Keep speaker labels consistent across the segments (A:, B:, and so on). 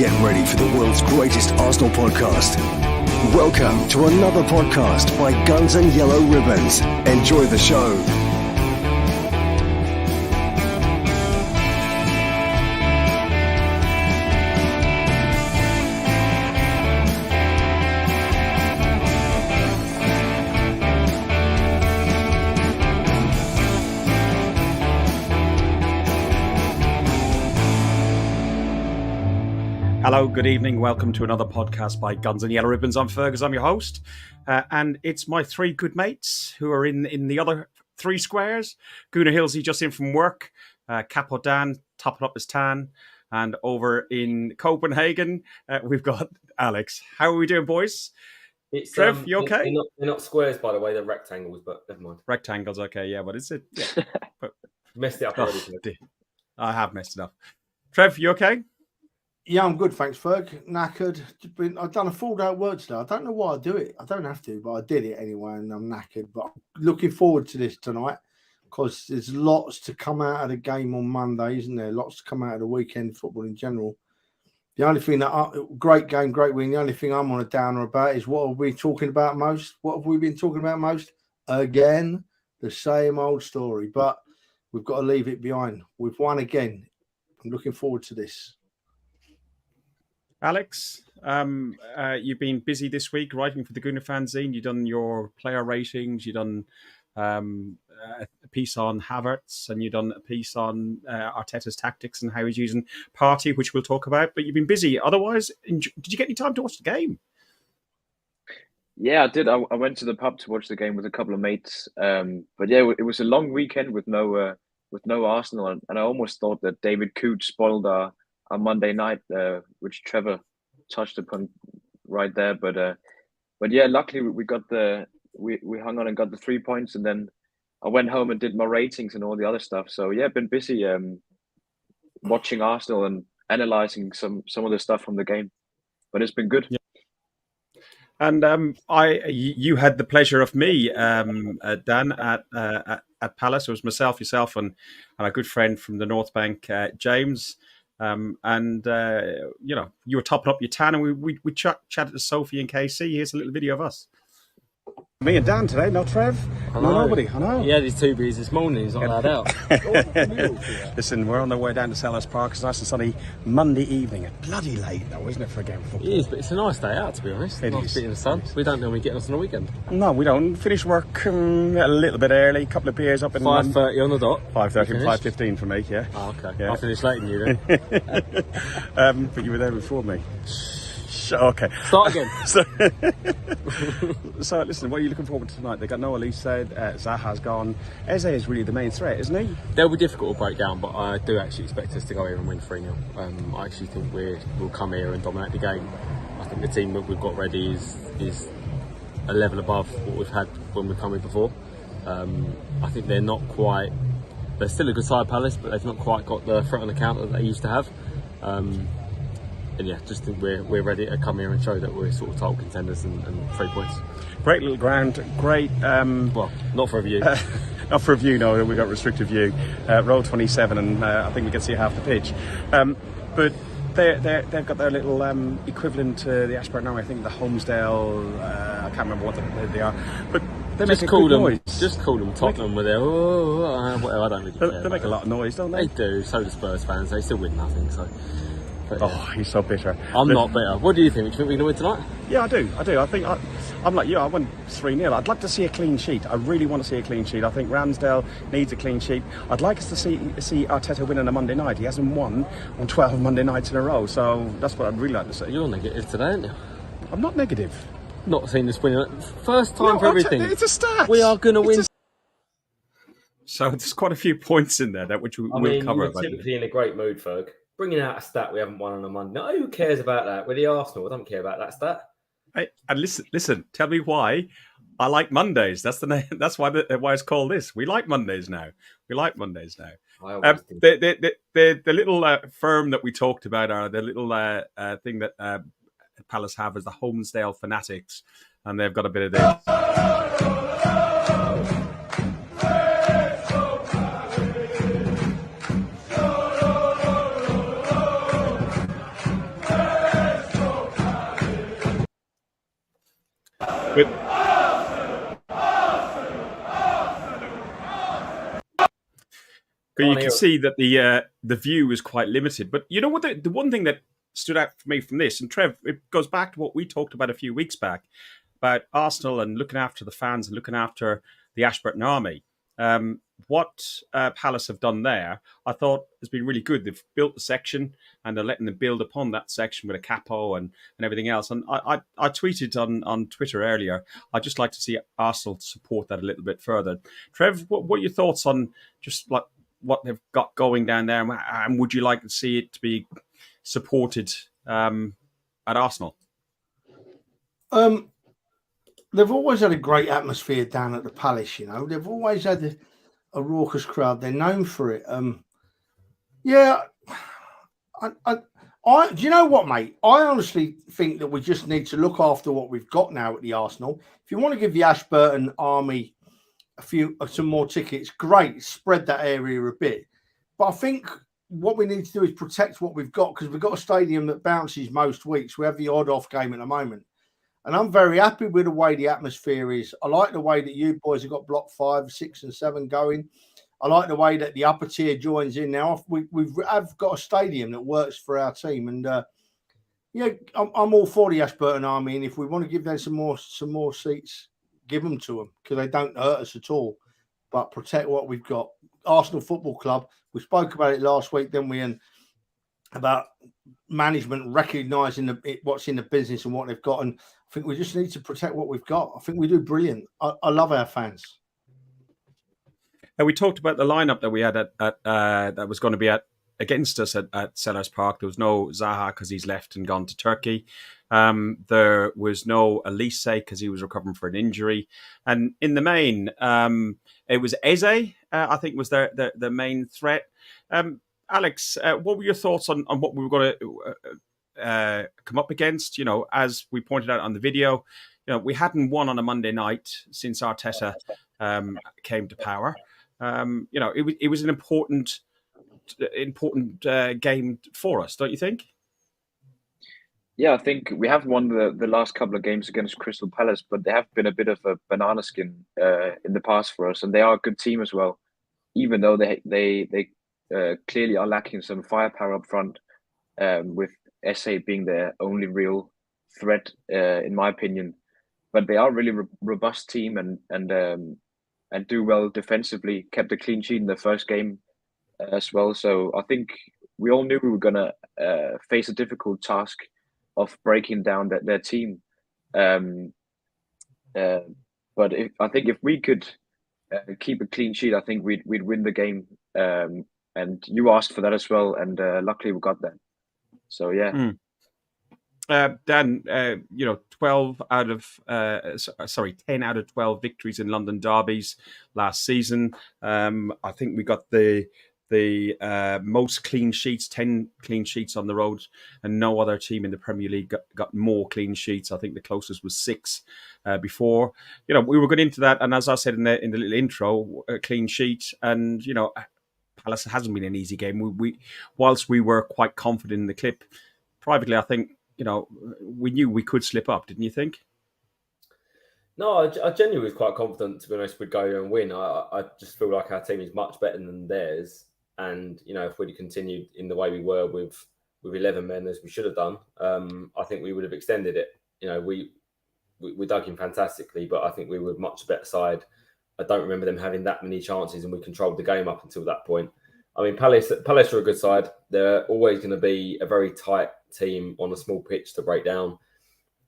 A: Get ready for the world's greatest Arsenal podcast. Welcome to another podcast by Guns and Yellow Ribbons. Enjoy the show.
B: Hello, good evening. Welcome to another podcast by Guns and Yellow Ribbons. I'm Fergus, I'm your host. And it's my three good mates who are in the other three squares. Gunnar Hilsey just in from work. Capo Dan topping up his tan. And over in Copenhagen, we've got Alex. How are we doing, boys? Trev, you okay?
C: They're not squares, by the way. They're rectangles, but never mind.
B: Rectangles, okay, yeah, but it's it. Yeah. But,
C: messed it up already.
B: I have messed it up. Trev, you okay?
D: Yeah, I'm good, thanks, Ferg. Knackered. I've done a full day at work today. I don't know why I do it. I don't have to, but I did it anyway, and I'm knackered. But I'm looking forward to this tonight because there's lots to come out of the game on Monday, isn't there? Lots to come out of the weekend football in general. The only thing great game, great win. The only thing I'm on a downer about is what are we talking about most? What have we been talking about most? Again, the same old story. But we've got to leave it behind. We've won again. I'm looking forward to this.
B: Alex, you've been busy this week writing for the Gunnar fanzine. You've done your player ratings. You've done a piece on Havertz, and you've done a piece on Arteta's tactics and how he's using Partey, which we'll talk about. But you've been busy. Otherwise, did you get any time to watch the game?
E: Yeah, I did. I went to the pub to watch the game with a couple of mates. But yeah, it was a long weekend with no Arsenal, and I almost thought that David Coote spoiled our Monday night, which Trevor touched upon right there. But yeah, luckily we got we hung on and got the 3 points, and then I went home and did my ratings and all the other stuff. So yeah, been busy watching Arsenal and analysing some of the stuff from the game. But it's been good.
B: Yeah. And you had the pleasure of me, Dan, at Palace. It was myself, yourself, and a good friend from the North Bank, James. You were topping up your tan, and we chatted to Sophie and KC. Here's a little video of us. Me and Dan today, not Trev. No, nobody. I know.
F: He had his 2 beers this morning. He's not allowed out.
B: Listen, we're on the way down to Selhurst Park. It's nice and sunny Monday evening. Bloody late though, isn't it, for a game of football?
F: It is, but it's a nice day out, to be honest.
B: It
F: nice
B: is.
F: Bit in the sun. We don't normally get us on the weekend.
B: No, we don't. Finish work a little bit early. A couple of beers up in
F: 5:30 on the dot.
B: 5:30, 5:15 for me. Yeah.
F: Oh, okay.
B: Yeah.
F: I'll finish later than you then.
B: But you were there before me. Okay.
F: Start again.
B: So listen, what are you looking forward to tonight? They got Noah Lee said, Zaha's gone. Eze is really the main threat, isn't he?
F: They'll be difficult to break down, but I do actually expect us to go here and win 3-0. I actually think we'll come here and dominate the game. I think the team that we've got ready is a level above what we've had when we've come here before. I think they're still a good side, Palace, but they've not quite got the threat on the counter that they used to have. And yeah, just think we're ready to come here and show that we're sort of title contenders and 3 points.
B: Great little ground, great.
F: Well, not for a view.
B: Not for a view, no, we've got restricted view. Row 27, and I think we can see half the pitch. But they've got their little equivalent to the Ashburn now. I think the Holmesdale, I can't remember what they are. But they
F: just
B: make
F: call them.
B: noise.
F: Just call them Tottenham with their whatever. I don't really care.
B: They make a lot of noise, don't they?
F: They do. So do Spurs fans. They still win nothing. So. But, yeah.
B: Oh, he's so bitter.
F: I'm not bitter. What do you think? Do you think we're going to win tonight?
B: Yeah, I do. I think I'm like you. I want 3-0. I'd like to see a clean sheet. I really want to see a clean sheet. I think Ramsdale needs a clean sheet. I'd like us to see Arteta win on a Monday night. He hasn't won on 12 Monday nights in a row, so that's what I'd really like to see.
F: You're negative today, aren't you?
B: I'm not negative.
F: Not seeing this winning. First time for everything.
B: It's a stat.
F: We are going to win.
B: So there's quite a few points in there that which we'll cover.
C: You're typically in a great mood, Ferg. Bringing out a stat we haven't won on a Monday. No, who cares about that? We're the Arsenal. I don't care about that stat.
B: Hey, and listen. Tell me why I like Mondays. That's the name. That's why it's called this. We like Mondays now. The little firm that we talked about, are the little thing that Palace have as the Holmesdale Fanatics, and they've got a bit of this. But you can see that the view is quite limited. But you know what? The one thing that stood out for me from this, and Trev, it goes back to what we talked about a few weeks back about Arsenal and looking after the fans and looking after the Ashburton Army. What Palace have done there, I thought has been really good. They've built the section and they're letting them build upon that section with a capo and everything else. And I tweeted on Twitter earlier, I'd just like to see Arsenal support that a little bit further. Trev, what are your thoughts on just like what they've got going down there, and would you like to see it to be supported at Arsenal?
D: They've always had a great atmosphere down at the Palace. You know, they've always had a raucous crowd. They're known for it. Yeah, do you know what, mate? I honestly think that we just need to look after what we've got now at the Arsenal. If you want to give the Ashburton Army some more tickets, great, spread that area a bit. But I think what we need to do is protect what we've got, because we've got a stadium that bounces most weeks. We have the odd off game at the moment. And I'm very happy with the way the atmosphere is. I like the way that you boys have got block 5, 6 and 7 going. I like the way that the upper tier joins in now. We've got a stadium that works for our team. And yeah, I'm all for the Ashburton Army. And if we want to give them some more seats, give them to them, because they don't hurt us at all. But protect what we've got. Arsenal Football Club, we spoke about it last week, didn't we? And about management recognising what's in the business and what they've got. And I think we just need to protect what we've got. I think we do brilliant. I love our fans.
B: And we talked about the lineup that we had at that was going to be against us at Selhurst Park. There was no Zaha because he's left and gone to Turkey. There was no Elise because he was recovering for an injury. And in the main, it was Eze, I think, was the main threat. Alex, what were your thoughts on what we were going to come up against? You know, as we pointed out on the video, you know, we hadn't won on a Monday night since Arteta came to power. You know, it was an important game for us, don't you think?
E: Yeah, I think we have won the last couple of games against Crystal Palace, but they have been a bit of a banana skin in the past for us, and they are a good team as well. Even though they clearly are lacking some firepower up front, with SA being their only real threat, in my opinion. But they are a really robust team and do well defensively. Kept a clean sheet in the first game as well. So I think we all knew we were going to face a difficult task of breaking down their team. But I think if we could keep a clean sheet, I think we'd win the game. And you asked for that as well, and luckily we got that. So yeah.
B: Dan, you know, 10 out of 12 victories in London derbies last season. I think we got the most clean sheets, 10 clean sheets on the road, and no other team in the Premier League got more clean sheets. I think the closest was 6 before. You know, we were going into that, and as I said in the little intro, a clean sheet, and you know, Palace hasn't been an easy game. Whilst we were quite confident in the clip, privately, I think, you know, we knew we could slip up, didn't you think?
C: No, I genuinely was quite confident, to be honest, we'd go and win. I just feel like our team is much better than theirs. And, you know, if we'd continued in the way we were with 11 men, as we should have done, I think we would have extended it. You know, we dug in fantastically, but I think we were much better side. I don't remember them having that many chances, and we controlled the game up until that point. I mean, Palace are a good side. They're always going to be a very tight team on a small pitch to break down.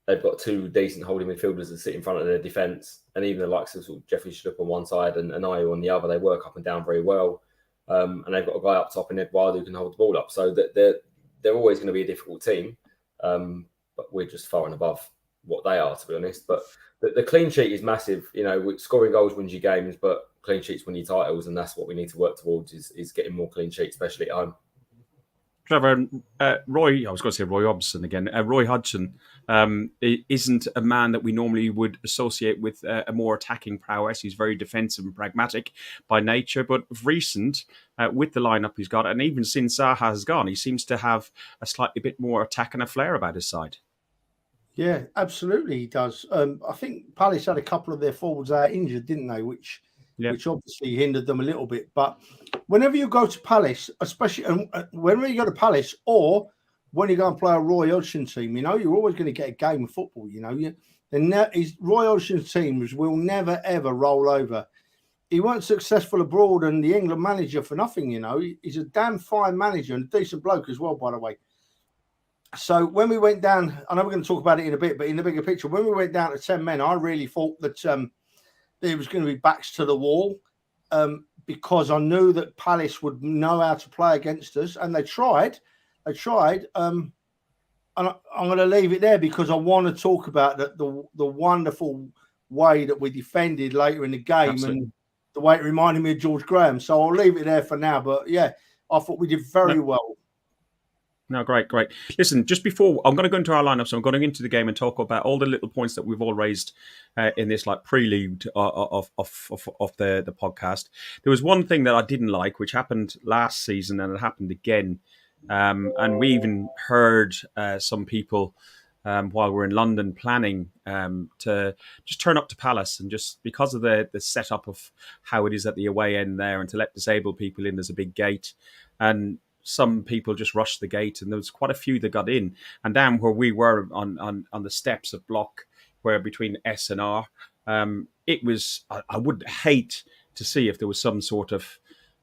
C: They've got 2 decent holding midfielders that sit in front of their defence, and even the likes of, Jeffrey Schlupp on one side and Ayew on the other, they work up and down very well. And they've got a guy up top in Edouard who can hold the ball up. So they're always going to be a difficult team, but we're just far and above what they are, to be honest. But the clean sheet is massive. You know, scoring goals wins you games, but clean sheets win you titles, and that's what we need to work towards is getting more clean sheets, especially at home.
B: Trevor, Roy, I was going to say Roy Hodgson again. Roy Hodgson isn't a man that we normally would associate with a more attacking prowess. He's very defensive and pragmatic by nature. But recent, with the lineup he's got, and even since Zaha has gone, he seems to have a slightly bit more attack and a flair about his side.
D: Yeah, absolutely, he does. I think Palace had a couple of their forwards out injured, didn't they? Which obviously hindered them a little bit. But whenever you go to Palace, especially whenever you go to Palace, or when you go and play a Roy Hodgson team, you're always going to get a game of football. Roy Hodgson's teams will never ever roll over. He weren't successful abroad and the England manager for nothing. He's a damn fine manager and a decent bloke as well, by the way. So when we went down, I know we're going to talk about it in a bit, but in the bigger picture, when we went down to 10 men, I really thought that there was going to be backs to the wall because I knew that Palace would know how to play against us, and they tried. And I'm going to leave it there because I want to talk about the wonderful way that we defended later in the game. Absolutely. And the way it reminded me of George Graham. So I'll leave it there for now. But yeah, I thought we did very well.
B: No, great. Listen, just before I'm going to go into our lineup, so I'm going into the game and talk about all the little points that we've all raised in this prelude of the podcast. There was one thing that I didn't like, which happened last season, and it happened again. And we even heard some people while we're in London planning to just turn up to Palace, and just because of the setup of how it is at the away end there, and to let disabled people in, there's a big gate, and some people just rushed the gate, and there was quite a few that got in. And down where we were on the steps of block, where between S and R, it was. I would hate to see if there was some sort of,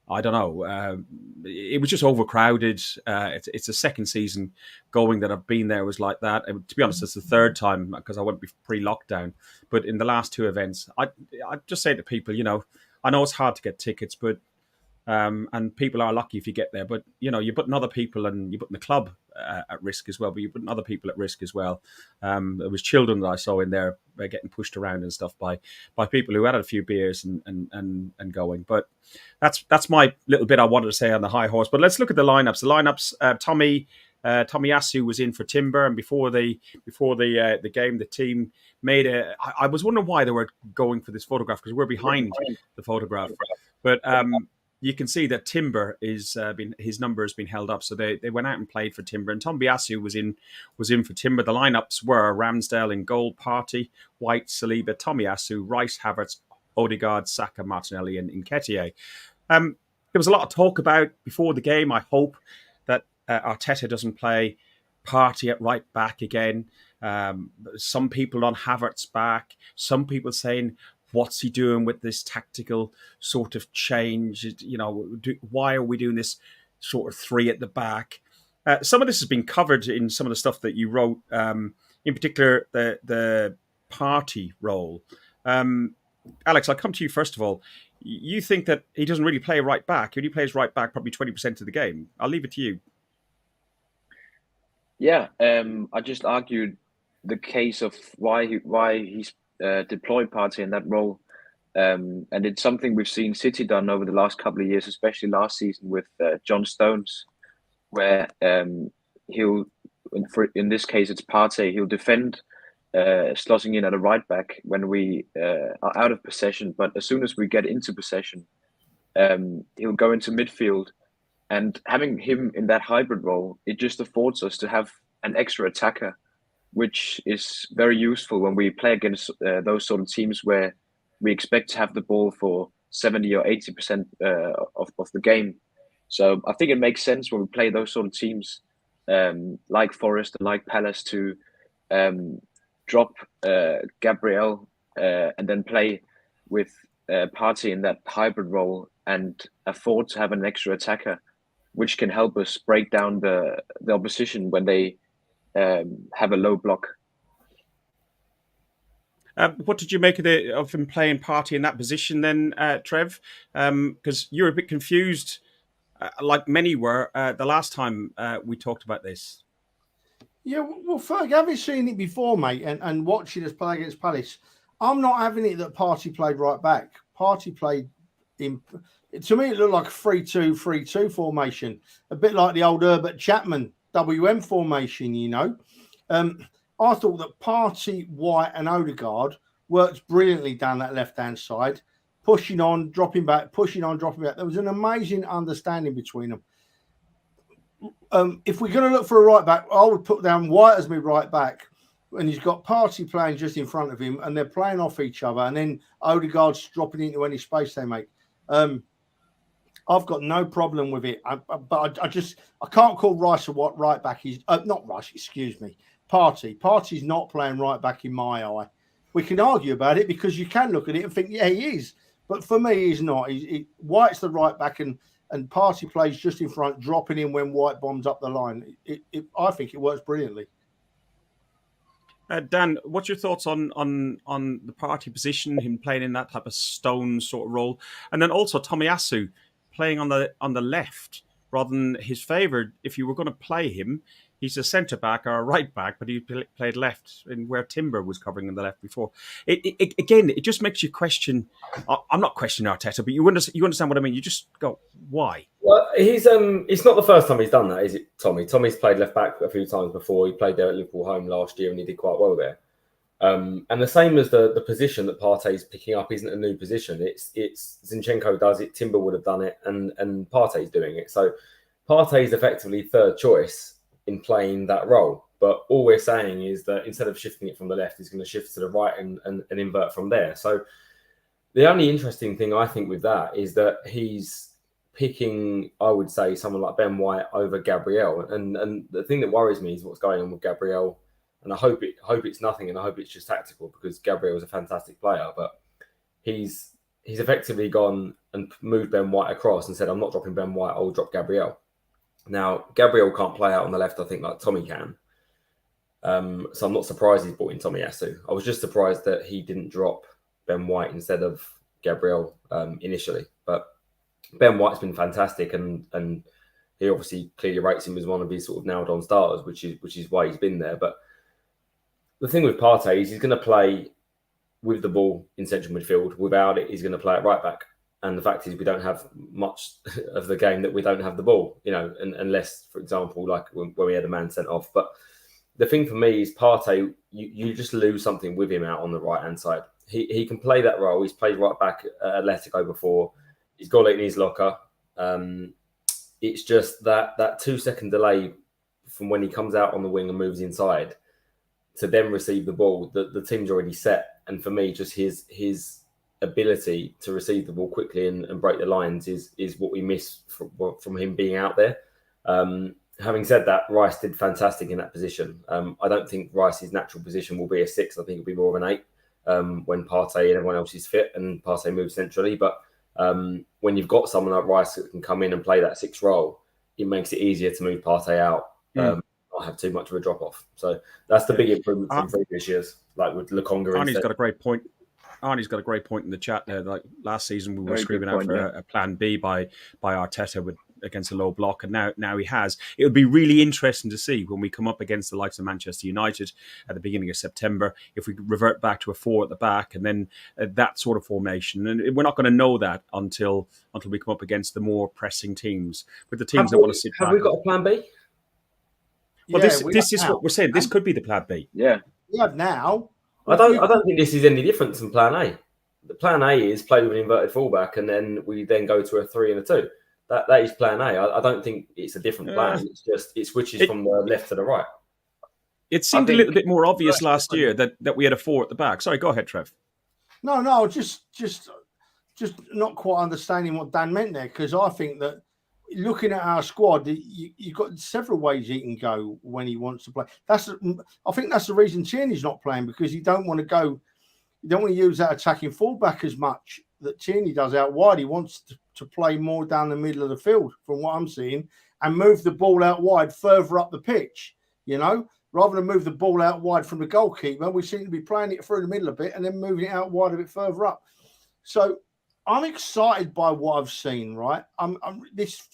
B: I don't know. It was just overcrowded. It's the second season going that I've been there was like that. And to be honest, it's the third time because I went pre-lockdown. But in the last two events, I just say to people, I know it's hard to get tickets, but. And people are lucky if you get there, but you're putting other people and you're putting the club at risk as well. But you're putting other people at risk as well. There was children that I saw in there getting pushed around and stuff by people who had a few beers and going. But that's my little bit I wanted to say on the high horse. But let's look at the lineups. The lineups. Tomiyasu was in for Timber, and before the game, the team made a. I was wondering why they were going for this photograph because we're behind the photograph, but. You can see that Timber is his number has been held up, so they went out and played for Timber. And Tomiyasu was in for Timber. The lineups were Ramsdale in goal, Partey, White, Saliba, Tomiyasu, Rice, Havertz, Odegaard, Saka, Martinelli, and Nketiah. There was a lot of talk about before the game. I hope that Arteta doesn't play Partey at right back again. Some people on Havertz back. Some people saying, what's he doing with this tactical sort of change? Why are we doing this sort of three at the back? Some of this has been covered in some of the stuff that you wrote, in particular the Partey role. Alex, I'll come to you first of all. You think that he doesn't really play right back. He only plays right back probably 20% of the game. I'll leave it to you.
E: Yeah, I just argued the case of why he's deployed Partey in that role, and it's something we've seen City done over the last couple of years, especially last season with John Stones, where he'll, in this case it's Partey, he'll defend slotting in at a right back when we are out of possession, but as soon as we get into possession, he'll go into midfield, and having him in that hybrid role, it just affords us to have an extra attacker, which is very useful when we play against those sort of teams where we expect to have the ball for 70 or 80% of the game. So I think it makes sense when we play those sort of teams like Forest and like Palace to drop Gabriel and then play with Partey in that hybrid role and afford to have an extra attacker, which can help us break down the opposition when they have a low block.
B: What did you make of him playing Partey in that position then, Trev? Because you were a bit confused, like many were, the last time we talked about this.
D: Yeah, well, Ferg, having seen it before, mate, and watching us play against Palace, I'm not having it that Partey played right back. Partey played in... To me, it looked like a 3-2-3-2 formation, a bit like the old Herbert Chapman WM formation, I thought that Partey, White and Odegaard worked brilliantly down that left-hand side, pushing on, dropping back, pushing on, dropping back. There was an amazing understanding between them. If we're going to look for a right back, I would put down White as my right back and he's got Partey playing just in front of him, and they're playing off each other, and then Odegaard's dropping into any space they make. I've got no problem with it, but I can't call Rice a right back. He's not Rice, excuse me. Partey's not playing right back in my eye. We can argue about it because you can look at it and think, yeah, he is. But for me, he's not. White's the right back, and Partey plays just in front, dropping in when White bombs up the line. I think it works brilliantly.
B: Dan, what's your thoughts on the Partey position, him playing in that type of stone sort of role, and then also Tomiyasu playing on the left rather than his favourite? If you were going to play him, he's a centre back or a right back, but he played left, in where Timber was covering on the left before. It just makes you question. I'm not questioning Arteta, but you understand what I mean. You just go, why?
C: Well, it's not the first time he's done that, is it, Tommy? Tommy's played left back a few times before. He played there at Liverpool home last year, and he did quite well there. And the same as the position that Partey's picking up isn't a new position. It's Zinchenko does it, Timber would have done it, and Partey's doing it. So Partey's effectively third choice in playing that role. But all we're saying is that instead of shifting it from the left, he's going to shift to the right and invert from there. So the only interesting thing I think with that is that he's picking, I would say, someone like Ben White over Gabriel. And the thing that worries me is what's going on with Gabriel. And I hope it's nothing, and I hope it's just tactical, because Gabriel is a fantastic player. But he's effectively gone and moved Ben White across and said, I'm not dropping Ben White, I'll drop Gabriel. Now, Gabriel can't play out on the left, I think, like Tommy can. So I'm not surprised he's brought in Tomiyasu. I was just surprised that he didn't drop Ben White instead of Gabriel initially. But Ben White's been fantastic, and he obviously clearly rates him as one of his sort of nailed-on starters, which is why he's been there. But the thing with Partey is he's going to play with the ball in central midfield. Without it, he's going to play at right back. And the fact is, we don't have much of the game that we don't have the ball, unless, for example, like when we had a man sent off. But the thing for me is Partey, you just lose something with him out on the right-hand side. He can play that role. He's played right back at Atletico before. He's got it in his locker. It's just that 2-second delay from when he comes out on the wing and moves inside to then receive the ball. The team's already set. And for me, just his ability to receive the ball quickly and break the lines is what we miss from him being out there. Having said that, Rice did fantastic in that position. I don't think Rice's natural position will be a 6. I think it'll be more of an 8 when Partey and everyone else is fit and Partey moves centrally. But when you've got someone like Rice that can come in and play that 6 role, it makes it easier to move Partey out, not have too much of a drop-off. So that's the big improvement from previous years, like with Lokonga.
B: Arnie's got a great point. Arnie's got a great point in the chat there. Like last season, we were screaming out for a plan B by Arteta against a low block, and now he has. It would be really interesting to see when we come up against the likes of Manchester United at the beginning of September, if we revert back to a 4 at the back and then that sort of formation. And we're not going to know that until we come up against the more pressing teams, with the teams that want to sit back.
C: Have we got a plan B?
B: Well, this is what we're saying. This could be the plan B.
E: Yeah,
D: we have now.
C: I don't think this is any different from plan A. The plan A is play with an inverted fullback, and then we go to a 3 and a 2. That is plan A. I don't think it's a different plan. It's just it switches from the left to the right.
B: It seemed a little bit more obvious last year that we had a 4 at the back. Sorry, go ahead, Trev.
D: No, just not quite understanding what Dan meant there, because I think that looking at our squad, you've got several ways he can go when he wants to play. I think that's the reason Tierney's not playing, because you don't want to use that attacking fullback as much that Tierney does out wide. He wants to play more down the middle of the field, from what I'm seeing, and move the ball out wide further up the pitch, rather than move the ball out wide from the goalkeeper. We seem to be playing it through the middle a bit and then moving it out wide a bit further up. So I'm excited by what I've seen, right? This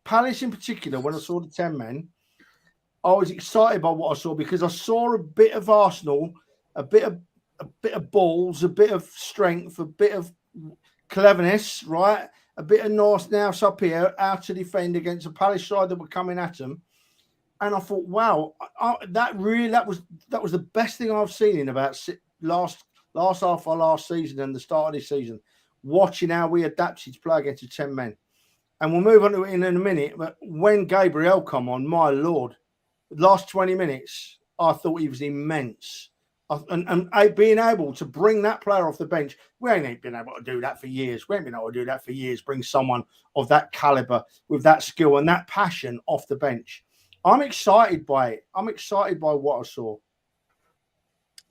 D: Palace in particular, when I saw the 10 men, I was excited by what I saw, because I saw a bit of Arsenal, a bit of balls, a bit of strength, a bit of cleverness, right? A bit of nous up here, out to defend against a Palace side that were coming at them. And I thought, wow, that was the best thing I've seen in about last half of last season and the start of this season. Watching how we adapted to play against the 10 men. And we'll move on to it in a minute. But when Gabriel come on, my Lord, the last 20 minutes, I thought he was immense. And being able to bring that player off the bench, we ain't been able to do that for years. We ain't been able to do that for years. Bring someone of that caliber with that skill and that passion off the bench. I'm excited by it. I'm excited by what I saw.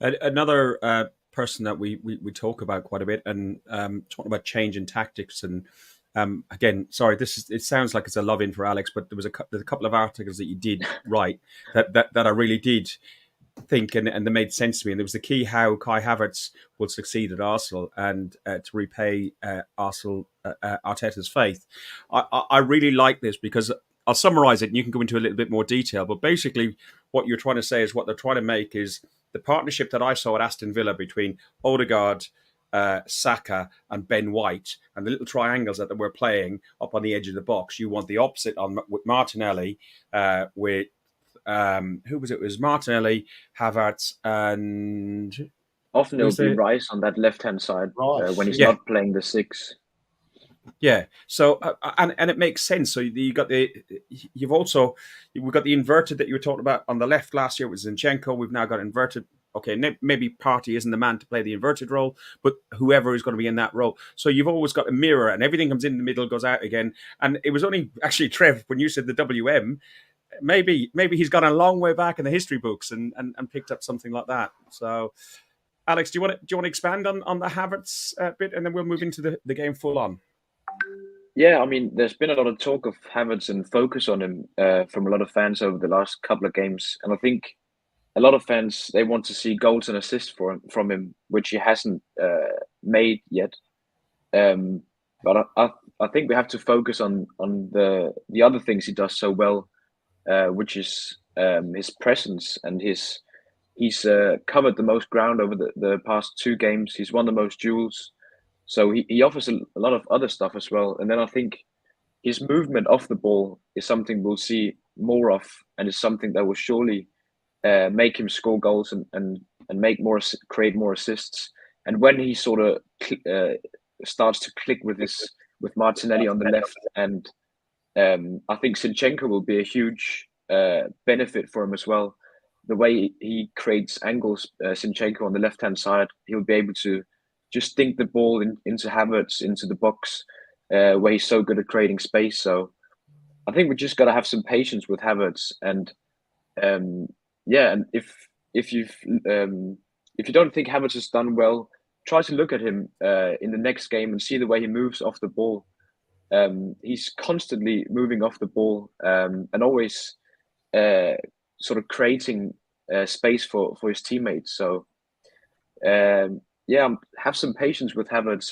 B: Another person that we talk about quite a bit, and talking about change in tactics, and again, sorry, it sounds like it's a love in for Alex, but there's a couple of articles that you did write that I really did think and they made sense to me. And there was the key how Kai Havertz will succeed at Arsenal and to repay Arsenal Arteta's faith. I really like this because I'll summarize it and you can go into a little bit more detail. But basically, what you're trying to say is what they're trying to make is the partnership that I saw at Aston Villa between Odegaard, Saka and Ben White, and the little triangles that they were playing up on the edge of the box. You want the opposite with Martinelli, with who was it? It was Martinelli, Havertz, and
E: often it'll be Rice on that left-hand side when he's not playing the 6.
B: Yeah. So and it makes sense. So we've got the inverted that you were talking about on the left last year with Zinchenko. We've now got inverted. Okay, maybe Partey isn't the man to play the inverted role, but whoever is going to be in that role. So you've always got a mirror, and everything comes in the middle, goes out again. And it was only actually Trev when you said the WM. Maybe he's gone a long way back in the history books and picked up something like that. So, Alex, do you want to expand on the Havertz bit, and then we'll move into the game full on?
E: Yeah, I mean, there's been a lot of talk of Havertz and focus on him from a lot of fans over the last couple of games, and I think a lot of fans, they want to see goals and assists from him, which he hasn't made yet. But I think we have to focus on the other things he does so well. Which is his presence and he's covered the most ground over the past 2 games. He's won the most duels. So he offers a lot of other stuff as well. And then I think his movement off the ball is something we'll see more of, and it's something that will surely make him score goals and create more assists. And when he sort of starts to click with Martinelli on the left, and I think Zinchenko will be a huge benefit for him as well. The way he creates angles, Zinchenko on the left-hand side, he'll be able to just dink the ball into Havertz, into the box, where he's so good at creating space. So I think we just got to have some patience with Havertz. And and if you don't think Havertz has done well, try to look at him in the next game and see the way he moves off the ball. He's constantly moving off the ball and always sort of creating space for his teammates. So have some patience with Havertz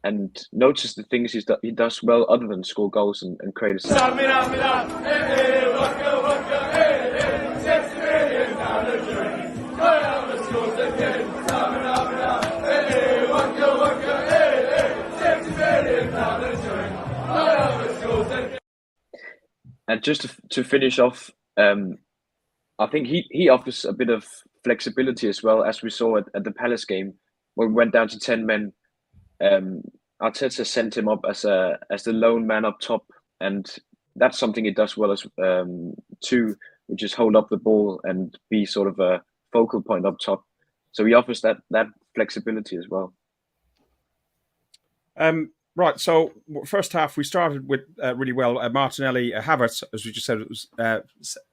E: and notice the things he does well other than score goals and create assists. And just to finish off, I think he offers a bit of flexibility as well, as we saw at the Palace game when we went down to 10 men. Arteta sent him up as the lone man up top, and that's something he does well as too, which is hold up the ball and be sort of a focal point up top. So he offers that flexibility as well.
B: Right, so first half we started with really well. Martinelli, Havertz, as we just said, it was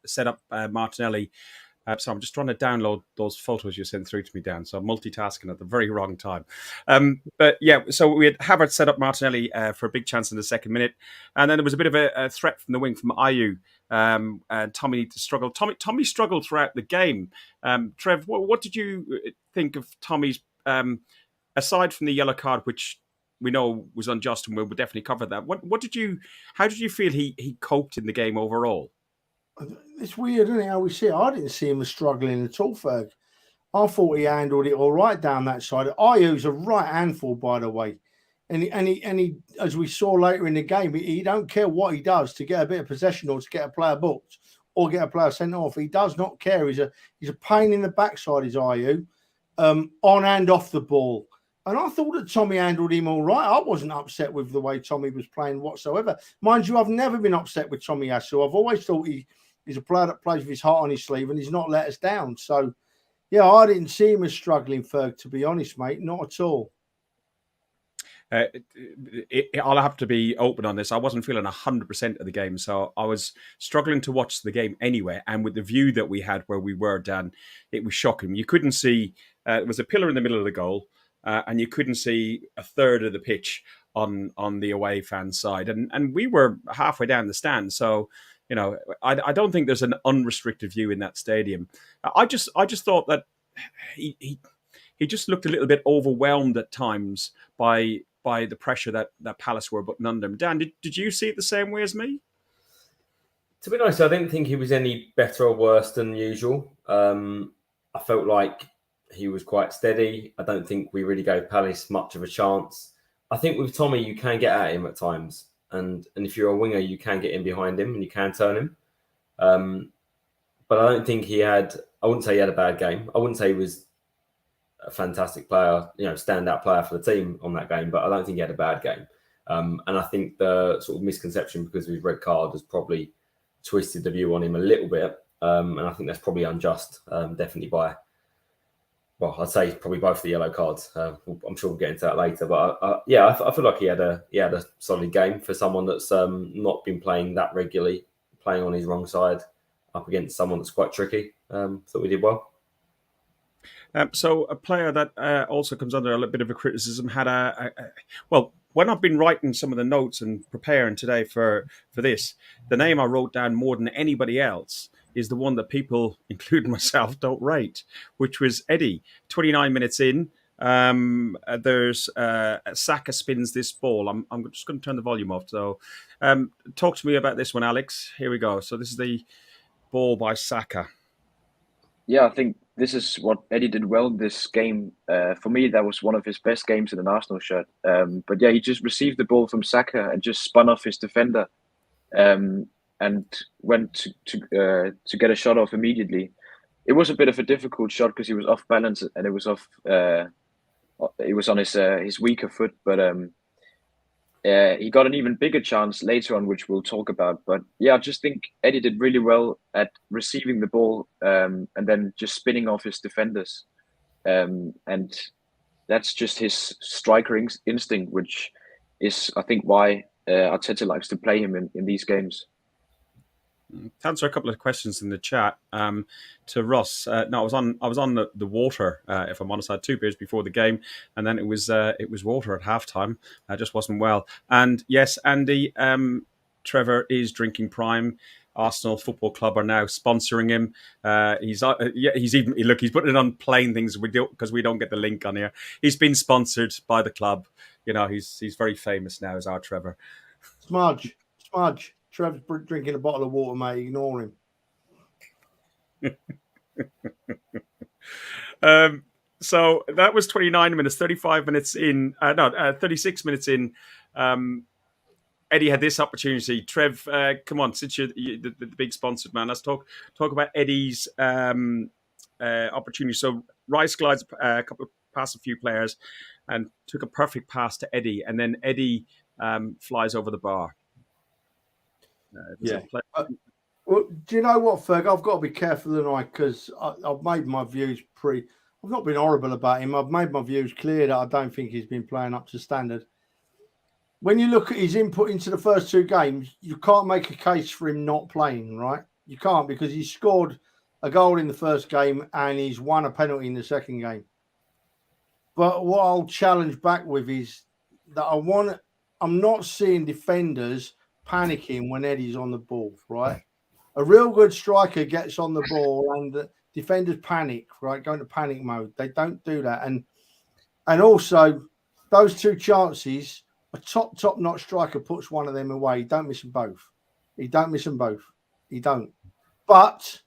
B: set up Martinelli. So I'm just trying to download those photos you sent through to me, Dan. So I'm multitasking at the very wrong time. But yeah, so we had Havertz set up Martinelli for a big chance in the second minute. And then there was a bit of a threat from the wing from Ayew. And Tommy struggled. Tommy struggled throughout the game. Trev, what did you think of Tommy's, aside from the yellow card, which we know was unjust, and we'll definitely cover that. How did you feel he coped in the game overall?
D: It's weird, isn't it, how we see it? I didn't see him as struggling at all, Ferg. I thought he handled it all right down that side. Ayew's a right handful, by the way. And he, as we saw later in the game, he don't care what he does to get a bit of possession or to get a player booked or get a player sent off. He does not care. He's a pain in the backside, is Ayew, on and off the ball. And I thought that Tommy handled him all right. I wasn't upset with the way Tommy was playing whatsoever. Mind you, I've never been upset with Tomiyasu. I've always thought He's a player that plays with his heart on his sleeve, and he's not let us down. So, yeah, I didn't see him as struggling, Ferg, to be honest, mate. Not at all.
B: I'll have to be open on this. I wasn't feeling 100% of the game, so I was struggling to watch the game anyway. And with the view that we had where we were, Dan, it was shocking. You couldn't see, there was a pillar in the middle of the goal, and you couldn't see a third of the pitch on the away fan side. And we were halfway down the stand. So, you know, I don't think there's an unrestricted view in that stadium. I just thought that he just looked a little bit overwhelmed at times by the pressure that Palace were putting under him. Dan, did you see it the same way as me?
C: To be honest, I didn't think he was any better or worse than usual. I felt like he was quite steady. I don't think we really gave Palace much of a chance. I think with Tommy, you can get at him at times. And if you're a winger, you can get in behind him and you can turn him. But I don't think I wouldn't say he had a bad game. I wouldn't say he was a fantastic player, standout player for the team on that game, but I don't think he had a bad game. And I think the sort of misconception because of his red card has probably twisted the view on him a little bit. And I think that's probably unjust, definitely I'd say probably both the yellow cards. I'm sure we'll get into that later. But I feel like he had a solid game for someone that's not been playing that regularly, playing on his wrong side up against someone that's quite tricky. Thought we did well.
B: So a player that also comes under a little bit of a criticism had when I've been writing some of the notes and preparing today for this, the name I wrote down more than anybody else is the one that people, including myself, don't rate, which was Eddie. 29 minutes in, there's Saka spins this ball. I'm just going to turn the volume off. So talk to me about this one, Alex. Here we go. So this is the ball by Saka.
E: Yeah, I think this is what Eddie did well this game. For me, that was one of his best games in an Arsenal shirt. But yeah, he just received the ball from Saka and just spun off his defender and went to get a shot off immediately. It was a bit of a difficult shot because he was off balance and it was on his weaker foot. But he got an even bigger chance later on, which we'll talk about. But yeah, I just think Eddie did really well at receiving the ball and then just spinning off his defenders. And that's just his striker instinct, which is, I think, why Arteta likes to play him in these games.
B: To answer a couple of questions in the chat to Ross. No, I was on the water. If I'm honest, I had 2 beers before the game, and then it was water at halftime. I just wasn't well. And yes, Andy, Trevor is drinking Prime. Arsenal Football Club are now sponsoring him. He's putting it on playing things because we don't get the link on here. He's been sponsored by the club. He's very famous now as our Trevor.
D: Smudge. Trev's drinking a bottle of water, mate. Ignore
B: him. So that was 29 minutes, 35 minutes in. 36 minutes in. Eddie had this opportunity. Trev, come on, since you're the big sponsored man, let's talk about Eddie's opportunity. So Rice glides past a few players and took a perfect pass to Eddie, and then Eddie flies over the bar.
D: Well, do you know what, Ferg? I've got to be careful tonight because I've made my views I've not been horrible about him. I've made my views clear that I don't think he's been playing up to standard. When you look at his input into the first 2 games, you can't make a case for him not playing, right? You can't, because he scored a goal in the first game and he's won a penalty in the second game. But what I'll challenge back with is that I'm not seeing defenders panicking when Eddie's on the ball, right? A real good striker gets on the ball and the defenders panic, right? Go into panic mode. They don't do that. And also, those 2 chances, a top-notch striker puts one of them away. He don't miss them both. He don't. But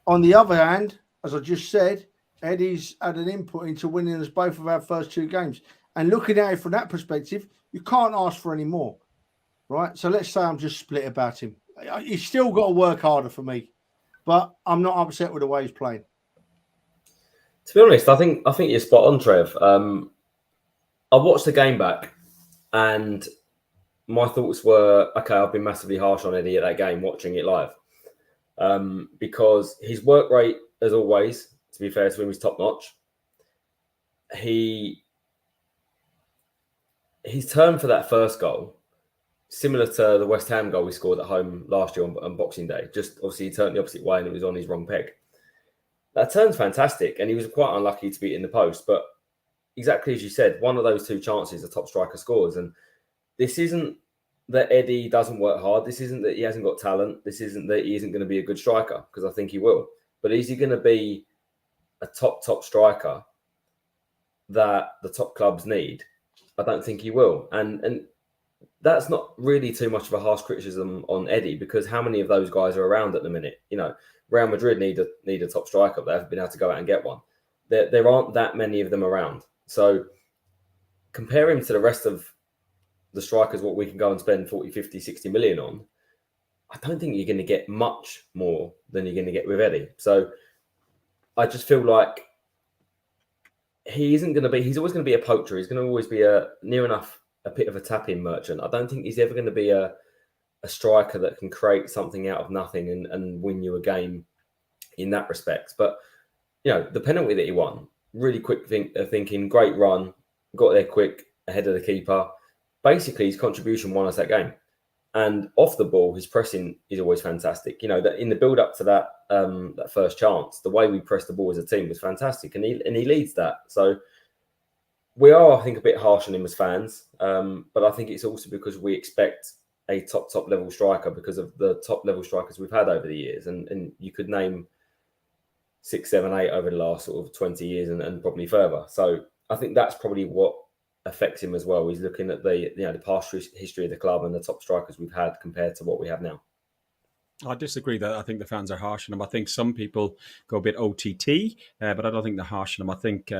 D: on the other hand, as I just said, Eddie's had an input into winning us both of our first 2 games. And looking at it from that perspective, you can't ask for any more. Right, so let's say I'm just split about him. He's still got to work harder for me, but I'm not upset with the way he's playing.
C: To be honest, I think you're spot on, Trev. I watched the game back, and my thoughts were, okay, I've been massively harsh on Eddie at that game, watching it live. because his work rate, as always, to be fair to him, is top notch. His turn for that first goal, similar to the West Ham goal we scored at home last year on Boxing Day, just obviously he turned the opposite way and it was on his wrong peg. That turn's fantastic, and he was quite unlucky to be in the post. But exactly as you said, one of those two chances, the top striker scores. And this isn't that Eddie doesn't work hard. This isn't that he hasn't got talent. This isn't that he isn't going to be a good striker, because I think he will. But is he going to be a top striker that the top clubs need? I don't think he will. And that's not really too much of a harsh criticism on Eddie, because how many of those guys are around at the minute? You know, Real Madrid need a top striker. They haven't been able to go out and get one. There aren't that many of them around. So compare him to the rest of the strikers, what we can go and spend 40, 50, 60 million on. I don't think you're going to get much more than you're going to get with Eddie. So I just feel like he's always going to be a poacher. He's going to always be near enough a bit of a tap-in merchant. I don't think he's ever going to be a striker that can create something out of nothing and win you a game in that respect. But, you know, the penalty that he won, really quick thinking, great run, got there quick, ahead of the keeper. Basically, his contribution won us that game. And off the ball, his pressing is always fantastic. You know, that in the build-up to that first chance, the way we pressed the ball as a team was fantastic, and he leads that. So we are, I think, a bit harsh on him as fans, but I think it's also because we expect a top level striker because of the top level strikers we've had over the years, and you could name 6, 7, 8 over the last sort of 20 years and probably further. So I think that's probably what affects him as well. He's looking at the past history of the club and the top strikers we've had compared to what we have now.
B: I disagree that I think the fans are harsh on him. I think some people go a bit OTT, but I don't think they're harsh on him. I think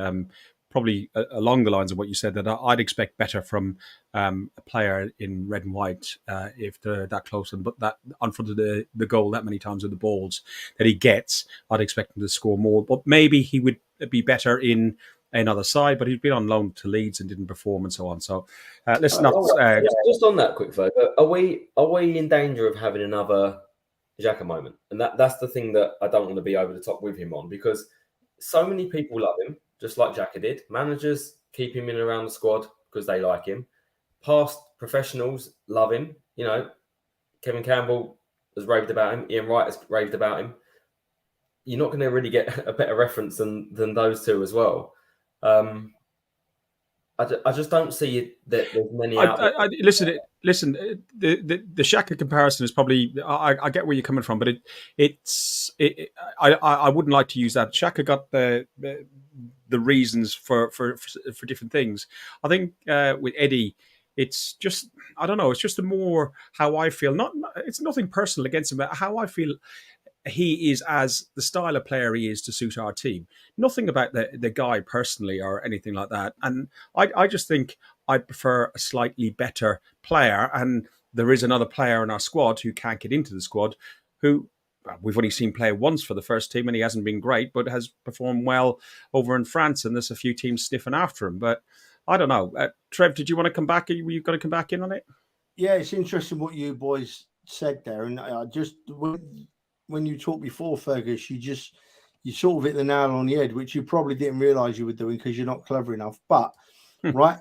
B: probably along the lines of what you said, that I'd expect better from a player in red and white if they're that close and but that in front of the goal that many times with the balls that he gets. I'd expect him to score more, but maybe he would be better in another side, but he's been on loan to Leeds and didn't perform and so on. So let's not...
C: just on that quick, though, are we in danger of having another Xhaka moment? And that's the thing that I don't want to be over the top with him on, because so many people love him, just like Xhaka did. Managers keep him in around the squad because they like him. Past professionals love him. You know, Kevin Campbell has raved about him. Ian Wright has raved about him. You're not going to really get a better reference than those two as well. I just don't see that there's many.
B: Listen. The Xhaka comparison is probably. I get where you're coming from, but I wouldn't like to use that. Xhaka got the reasons for different things. I think with Eddie, it's just, I don't know. It's just more how I feel. It's nothing personal against him, but how I feel. He is as the style of player he is to suit our team. Nothing about the guy personally or anything like that. And I just think I prefer a slightly better player. And there is another player in our squad who can't get into the squad, who we've only seen play once for the first team, and he hasn't been great, but has performed well over in France. And there's a few teams sniffing after him. But I don't know. Trev, did you want to come back? Were you going to come back in on it?
D: Yeah, it's interesting what you boys said there. And I just... When you talked before, Fergus, you sort of hit the nail on the head, which you probably didn't realise you were doing because you're not clever enough. But right,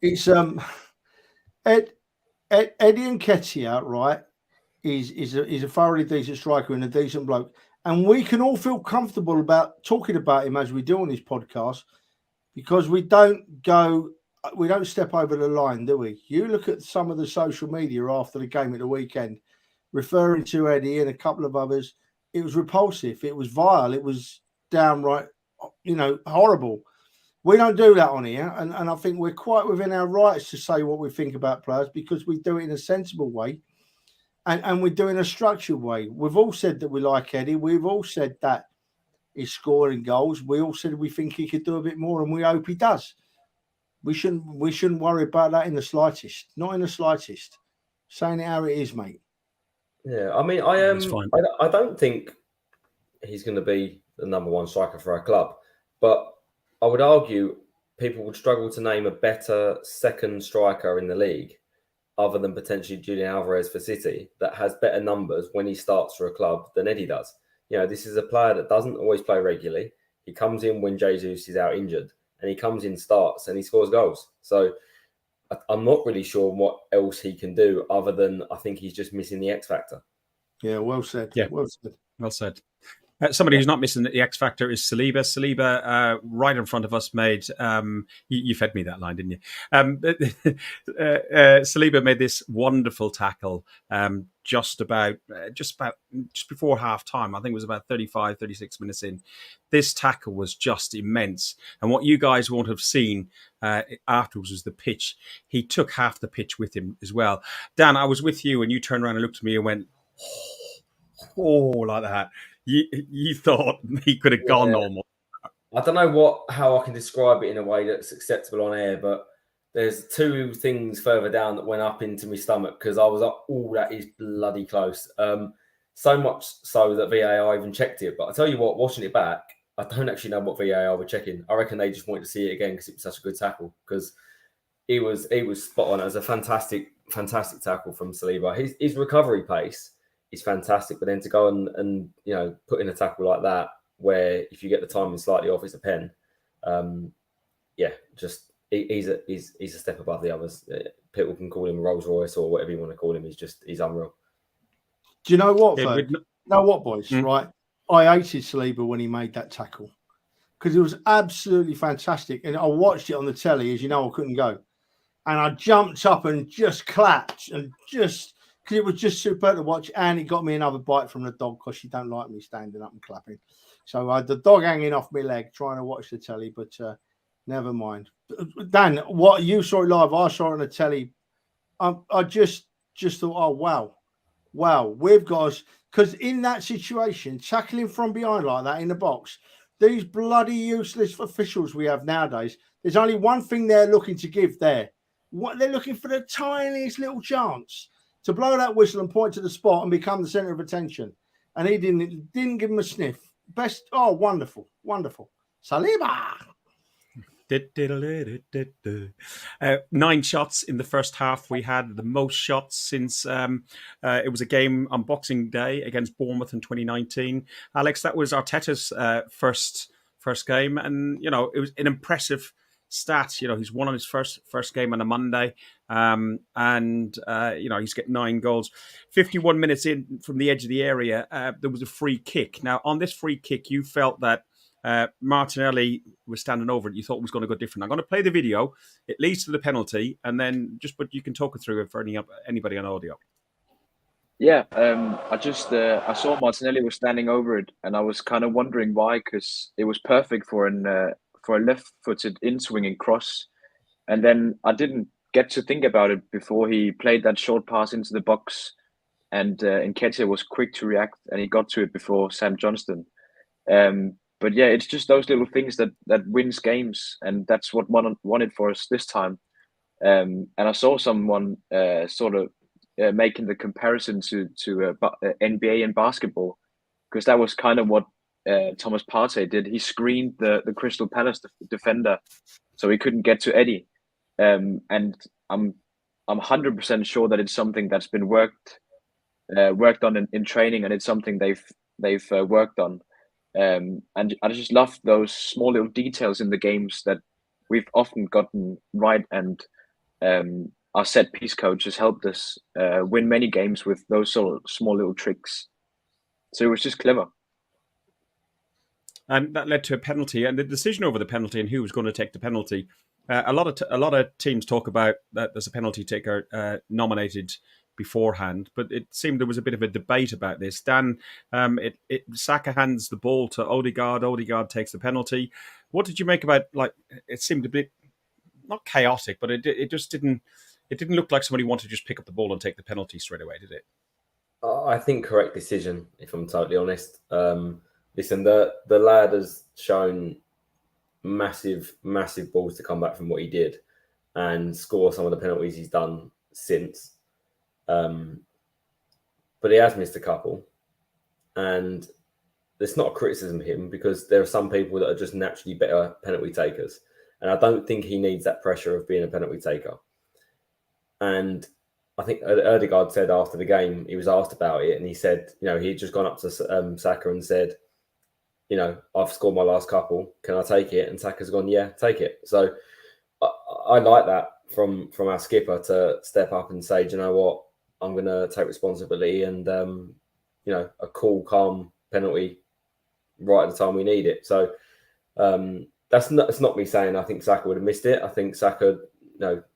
D: it's Eddie Nketiah, right? Is a thoroughly decent striker and a decent bloke, and we can all feel comfortable about talking about him as we do on this podcast because we don't step over the line, do we? You look at some of the social media after the game at the weekend, referring to Eddie and a couple of others. It was repulsive. It was vile. It was downright, horrible. We don't do that on here. And I think we're quite within our rights to say what we think about players because we do it in a sensible way. And we do it in a structured way. We've all said that we like Eddie. We've all said that he's scoring goals. We all said we think he could do a bit more, and we hope he does. We shouldn't worry about that in the slightest. Not in the slightest. Saying it how it is, mate.
C: Yeah, I mean, I don't think he's going to be the number one striker for our club, but I would argue people would struggle to name a better second striker in the league other than potentially Julian Alvarez for City, that has better numbers when he starts for a club than Eddie does. You know, this is a player that doesn't always play regularly. He comes in when Jesus is out injured, and he comes in, starts, and he scores goals. So I'm not really sure what else he can do other than I think he's just missing the X factor.
D: Yeah, well said.
B: Yeah.
D: Well said.
B: Well said. Somebody who's not missing the X factor is Saliba. Saliba, right in front of us, made. You fed me that line, didn't you? Saliba made this wonderful tackle just before half time. I think it was about 35, 36 minutes in. This tackle was just immense. And what you guys won't have seen afterwards was the pitch. He took half the pitch with him as well. Dan, I was with you and you turned around and looked at me and went, oh, like that. You thought he could have gone normal.
C: I don't know how I can describe it in a way that's acceptable on air, but there's two things further down that went up into my stomach because I was like, oh, that is bloody close. So much so that VAR even checked it. But I tell you what, watching it back, I don't actually know what VAR were checking. I reckon they just wanted to see it again because it was such a good tackle. Because he was spot on. It was a fantastic tackle from Saliba. His recovery pace is fantastic, but then to go and you know put in a tackle like that, where if you get the timing slightly off, it's a pen. He's a step above the others. People can call him Rolls Royce or whatever you want to call him. He's unreal.
D: Do you know what?
B: Yeah,
D: know what, boys? Right, I hated Saliba when he made that tackle because it was absolutely fantastic, and I watched it on the telly. As you know, I couldn't go, and I jumped up and just clapped and just. Because it was just superb to watch, and it got me another bite from the dog because she don't like me standing up and clapping. So I had the dog hanging off my leg trying to watch the telly, but never mind. Dan, what you saw it live, I saw it on the telly. I just thought, oh wow, we've got because in that situation, tackling from behind like that in the box, these bloody useless officials we have nowadays. There's only one thing they're looking to give there. What they're looking for the tiniest little chance to blow that whistle and point to the spot and become the centre of attention. And he didn't give him a sniff. Wonderful. Saliba!
B: 9 shots in the first half. We had the most shots since it was a game on Boxing Day against Bournemouth in 2019. Alex, that was Arteta's first game. And, you know, it was an impressive stat. You know, he's won on his first game on a Monday. He's getting 9 goals. 51 minutes in from the edge of the area, there was a free kick. Now, on this free kick, you felt that Martinelli was standing over it. You thought it was going to go different. I'm going to play the video. It leads to the penalty, and then but you can talk it through for anybody on audio.
E: Yeah, I saw Martinelli was standing over it, and I was kind of wondering why, because it was perfect for a left-footed in-swinging cross, and then I didn't get to think about it before he played that short pass into the box, and Nketiah was quick to react, and he got to it before Sam Johnston. But yeah, it's just those little things that wins games, and that's what won it for us this time. And I saw someone making the comparison to NBA and basketball, because that was kind of what Thomas Partey did. He screened the Crystal Palace defender, so he couldn't get to Eddie. And I'm 100% sure that it's something that's been worked on in training, and it's something they've worked on. And I just love those small little details in the games that we've often gotten right, and our set piece coach has helped us win many games with those sort of small little tricks. So it was just clever.
B: And that led to a penalty, and the decision over the penalty and who was going to take the penalty. A lot of teams talk about that there's a penalty taker nominated beforehand, but it seemed there was a bit of a debate about this. Dan, Saka hands the ball to Odegaard. Odegaard takes the penalty. What did you make about, like, it seemed a bit not chaotic, but it just didn't look like somebody wanted to just pick up the ball and take the penalty straight away, did it?
C: I think correct decision, if I'm totally honest. Listen, the lad has shown massive balls to come back from what he did and score some of the penalties he's done since. But he has missed a couple, and there's not a criticism of him, because there are some people that are just naturally better penalty takers, and I don't think he needs that pressure of being a penalty taker. And I think Ødegaard said after the game, he was asked about it, and he said, he'd just gone up to Saka and said, I've scored my last couple. Can I take it? And Saka's gone, yeah, take it. So I like that from our skipper to step up and say, do you know what? I'm going to take responsibility and, a cool, calm penalty right at the time we need it. So it's not me saying I think Saka would have missed it. I think Saka,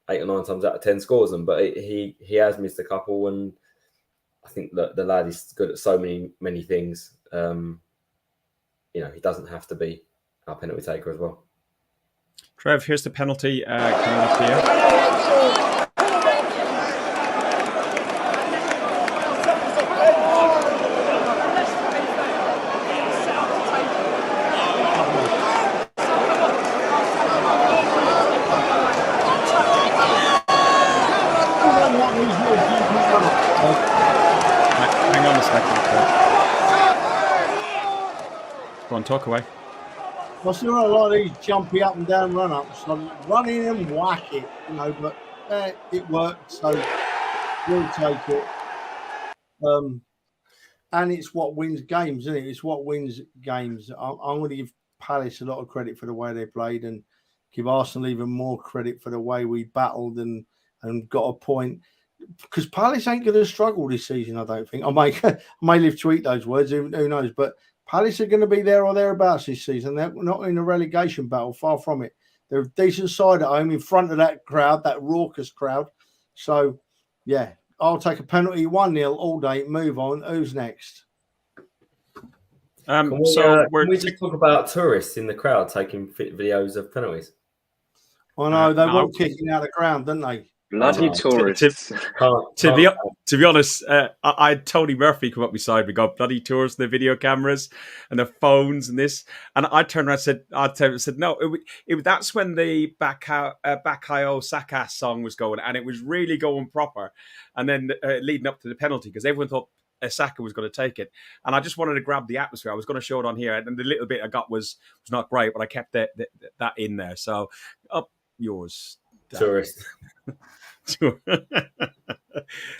C: 8 or 9 times out of 10 scores them, but he has missed a couple, and I think that the lad is good at so many things. He doesn't have to be our penalty taker as well.
B: Trev, here's the penalty coming up here. Hang on a second. Go on, talk away.
D: I see a lot of these jumpy up and down run-ups. Like run in and whack it, but it worked, so we'll take it. And it's what wins games, isn't it? It's what wins games. I'm going to give Palace a lot of credit for the way they played, and give Arsenal even more credit for the way we battled and got a point. Because Palace ain't going to struggle this season, I don't think. I may live to eat those words, who knows, but Palace are going to be there or thereabouts this season. They're not in a relegation battle, far from it. They're a decent side at home in front of that crowd, that raucous crowd. So, yeah, I'll take a penalty 1-0 all day. Move on. Who's next?
C: Can we just talk about tourists in the crowd taking videos of penalties?
D: I know, they weren't kicking out of the ground, didn't they?
E: Bloody tourists.
B: To be honest, I had Tony Murphy come up beside me, got bloody tourists, the video cameras and the phones and this. And I turned around and said, no, that's when the Bakayo Saka song was going, and it was really going proper. And then leading up to the penalty, because everyone thought Saka was going to take it. And I just wanted to grab the atmosphere. I was going to show it on here. And the little bit I got was not great, but I kept that in there. So up yours.
C: Tourist.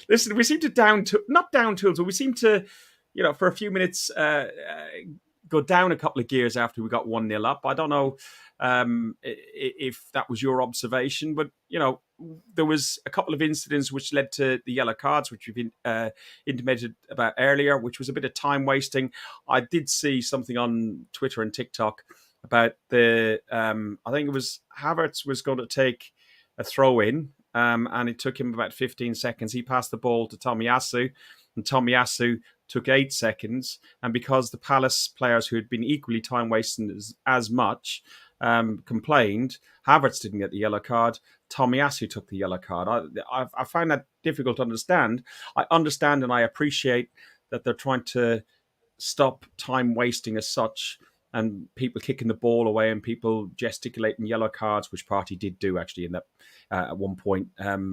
B: Listen, we seem to not down tools, but we seem to, for a few minutes go down a couple of gears after we got 1-0 up. I don't know if that was your observation, but there was a couple of incidents which led to the yellow cards, which we've intimated about earlier, which was a bit of time wasting. I did see something on Twitter and TikTok about I think it was Havertz was going to take a throw in, and it took him about 15 seconds. He passed the ball to Tomiyasu, and Tomiyasu took 8 seconds. And because the Palace players who had been equally time wasting as much complained, Havertz didn't get the yellow card. Tomiyasu took the yellow card. I find that difficult to understand. I understand and I appreciate that they're trying to stop time wasting as such, and people kicking the ball away and people gesticulating yellow cards, which Partey did do actually in that at one point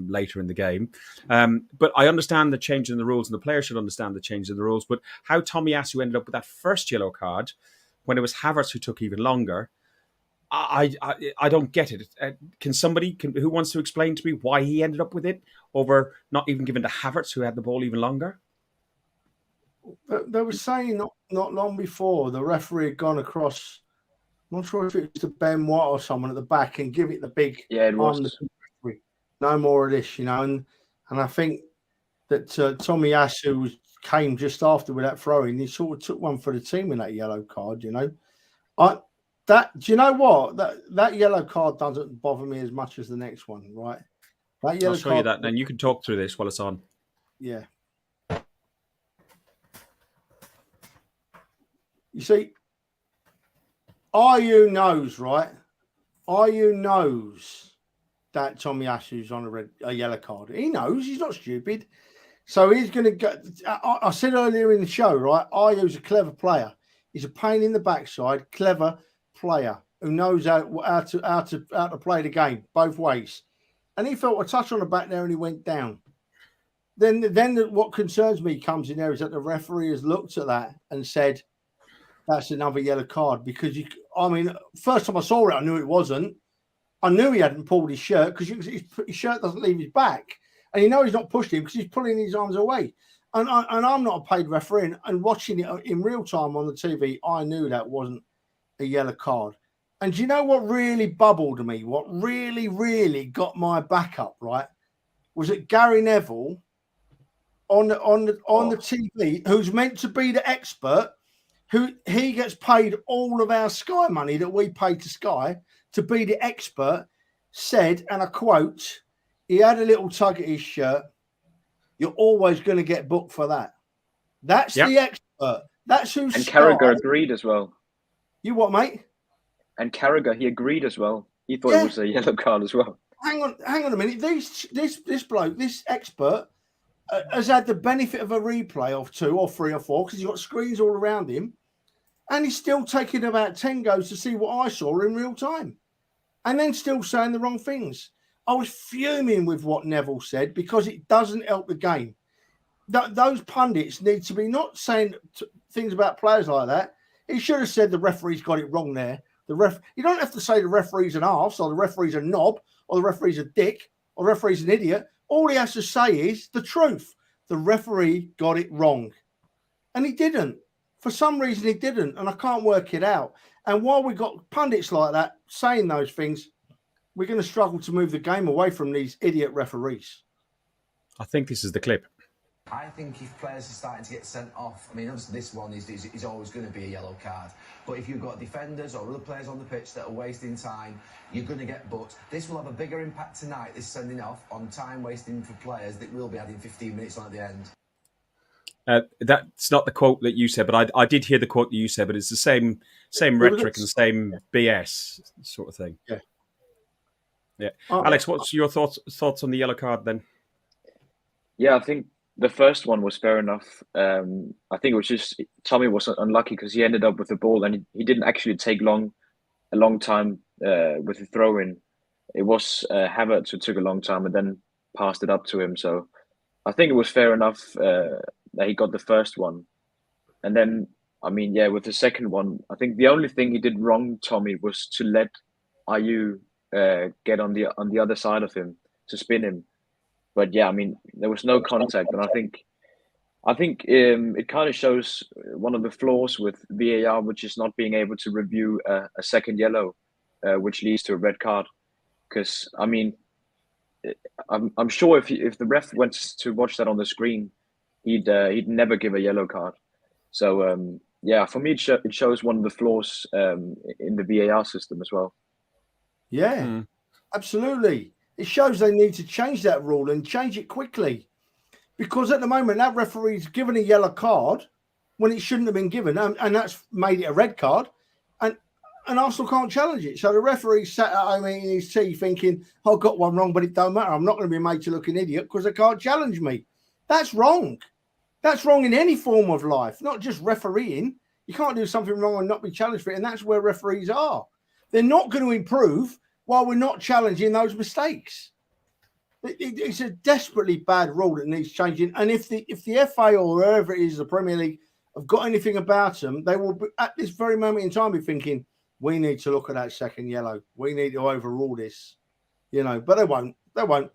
B: later in the game. But I understand the change in the rules, and the players should understand the change in the rules. But how Tomiyasu ended up with that first yellow card when it was Havertz who took even longer, I don't get it. Can somebody who wants to explain to me why he ended up with it over not even giving to Havertz, who had the ball even longer?
D: They were saying not long before the referee had gone across. I'm not sure if it was to Ben White or someone at the back and give it the big.
E: Yeah, it was.
D: No more of this, and I think that Tomiyasu came just after with that throw-in. He sort of took one for the team in that yellow card. Do you know what? That yellow card doesn't bother me as much as the next one, right?
B: I'll show you that, and you can talk through this while it's on.
D: Yeah. You see, Ayew knows, right? Ayew knows that Tomiyasu's on a yellow card. He knows. He's not stupid. So he's going to go. I said earlier in the show, right? Ayew's a clever player. He's a pain in the backside, clever player who knows how to play the game both ways. And he felt a touch on the back there and he went down. Then what concerns me comes in there is that the referee has looked at that and said, that's another yellow card, because first time I saw it, I knew it wasn't. I knew he hadn't pulled his shirt because his shirt doesn't leave his back. and you know he's not pushing him because he's pulling his arms away. And I'm not a paid referee, and watching it in real time on the TV, I knew that wasn't a yellow card. And do you know what really bubbled me? What really, really got my back up, right? Was that Gary Neville on the TV, who's meant to be the expert, who he gets paid all of our Sky money that we pay to Sky to be the expert, said, and I quote, he had a little tug at his shirt. You're always going to get booked for that. That's the expert. That's who's.
E: And Carragher agreed as well.
D: You what, mate?
E: And Carragher, he agreed as well. He thought it was a yellow card as well.
D: Hang on a minute. This bloke, this expert, has had the benefit of a replay of 2 or 3 or 4 because he's got screens all around him, and he's still taking about 10 goes to see what I saw in real time, and then still saying the wrong things. I was fuming with what Neville said because it doesn't help the game. Those pundits need to be not saying things about players like that. He should have said the referee's got it wrong there. You don't have to say the referee's an arse or the referee's a knob or the referee's a dick or the referee's an idiot. All he has to say is the truth. The referee got it wrong. And he didn't. For some reason, he didn't. And I can't work it out. And while we've got pundits like that saying those things, we're going to struggle to move the game away from these idiot referees.
B: I think this is the clip.
G: I think if players are starting to get sent off, I mean, obviously this one is always going to be a yellow card. But if you've got defenders or other players on the pitch that are wasting time, you're going to get booked. This will have a bigger impact tonight, this sending off, on time wasting for players that will be adding 15 minutes on at the end.
B: That's not the quote that you said, but I did hear the quote that you said, but it's the same rhetoric and same BS sort of thing. Yeah. Alex, what's your thoughts on the yellow card then?
E: Yeah, I think the first one was fair enough. I think it was just Tommy was unlucky because he ended up with the ball and he didn't actually take a long time with the throw in. It was Havertz who took a long time and then passed it up to him. So I think it was fair enough that he got the first one. And then, I mean, yeah, with the second one, I think the only thing he did wrong, Tommy, was to let Ayew get on the other side of him to spin him. But yeah, I mean, there was no contact, and I think it kind of shows one of the flaws with VAR, which is not being able to review a second yellow, which leads to a red card. Because I mean, I'm sure if the ref went to watch that on the screen, he'd never give a yellow card. So yeah, for me, it shows one of the flaws in the VAR system as well.
D: Yeah, absolutely. It shows they need to change that rule and change it quickly. Because at the moment, that referee's given a yellow card when it shouldn't have been given. And that's made it a red card. And Arsenal can't challenge it. So the referee sat at home eating his tea thinking, I got one wrong, but it don't matter. I'm not going to be made to look an idiot because they can't challenge me. That's wrong. That's wrong in any form of life, not just refereeing. You can't do something wrong and not be challenged for it. And that's where referees are. They're not going to improve while we're not challenging those mistakes. It's a desperately bad rule that needs changing. And if the FA or wherever it is, the Premier League, have got anything about them, they will, at this very moment in time, be thinking, we need to look at that second yellow. We need to overrule this. But they won't. They won't.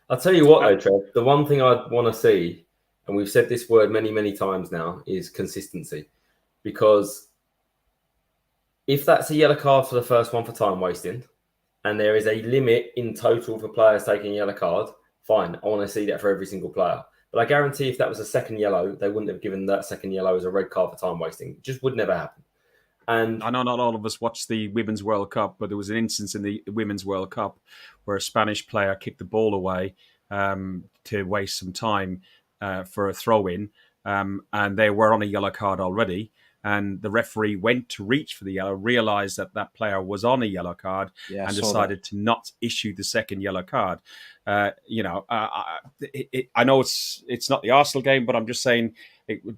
C: I'll tell you what, though, Trev, the one thing I'd want to see, and we've said this word many, many times now, is consistency. Because if that's a yellow card for the first one for time wasting, and there is a limit in total for players taking a yellow card, fine. I want to see that for every single player. But I guarantee if that was a second yellow, they wouldn't have given that second yellow as a red card for time wasting. It just would never happen. And
B: I know not all of us watched the Women's World Cup, but there was an instance in the Women's World Cup where a Spanish player kicked the ball away to waste some time for a throw-in, and they were on a yellow card already. And the referee went to reach for the yellow, realised that player was on a yellow card, and decided to not issue the second yellow card. I know it's not the Arsenal game, but I'm just saying,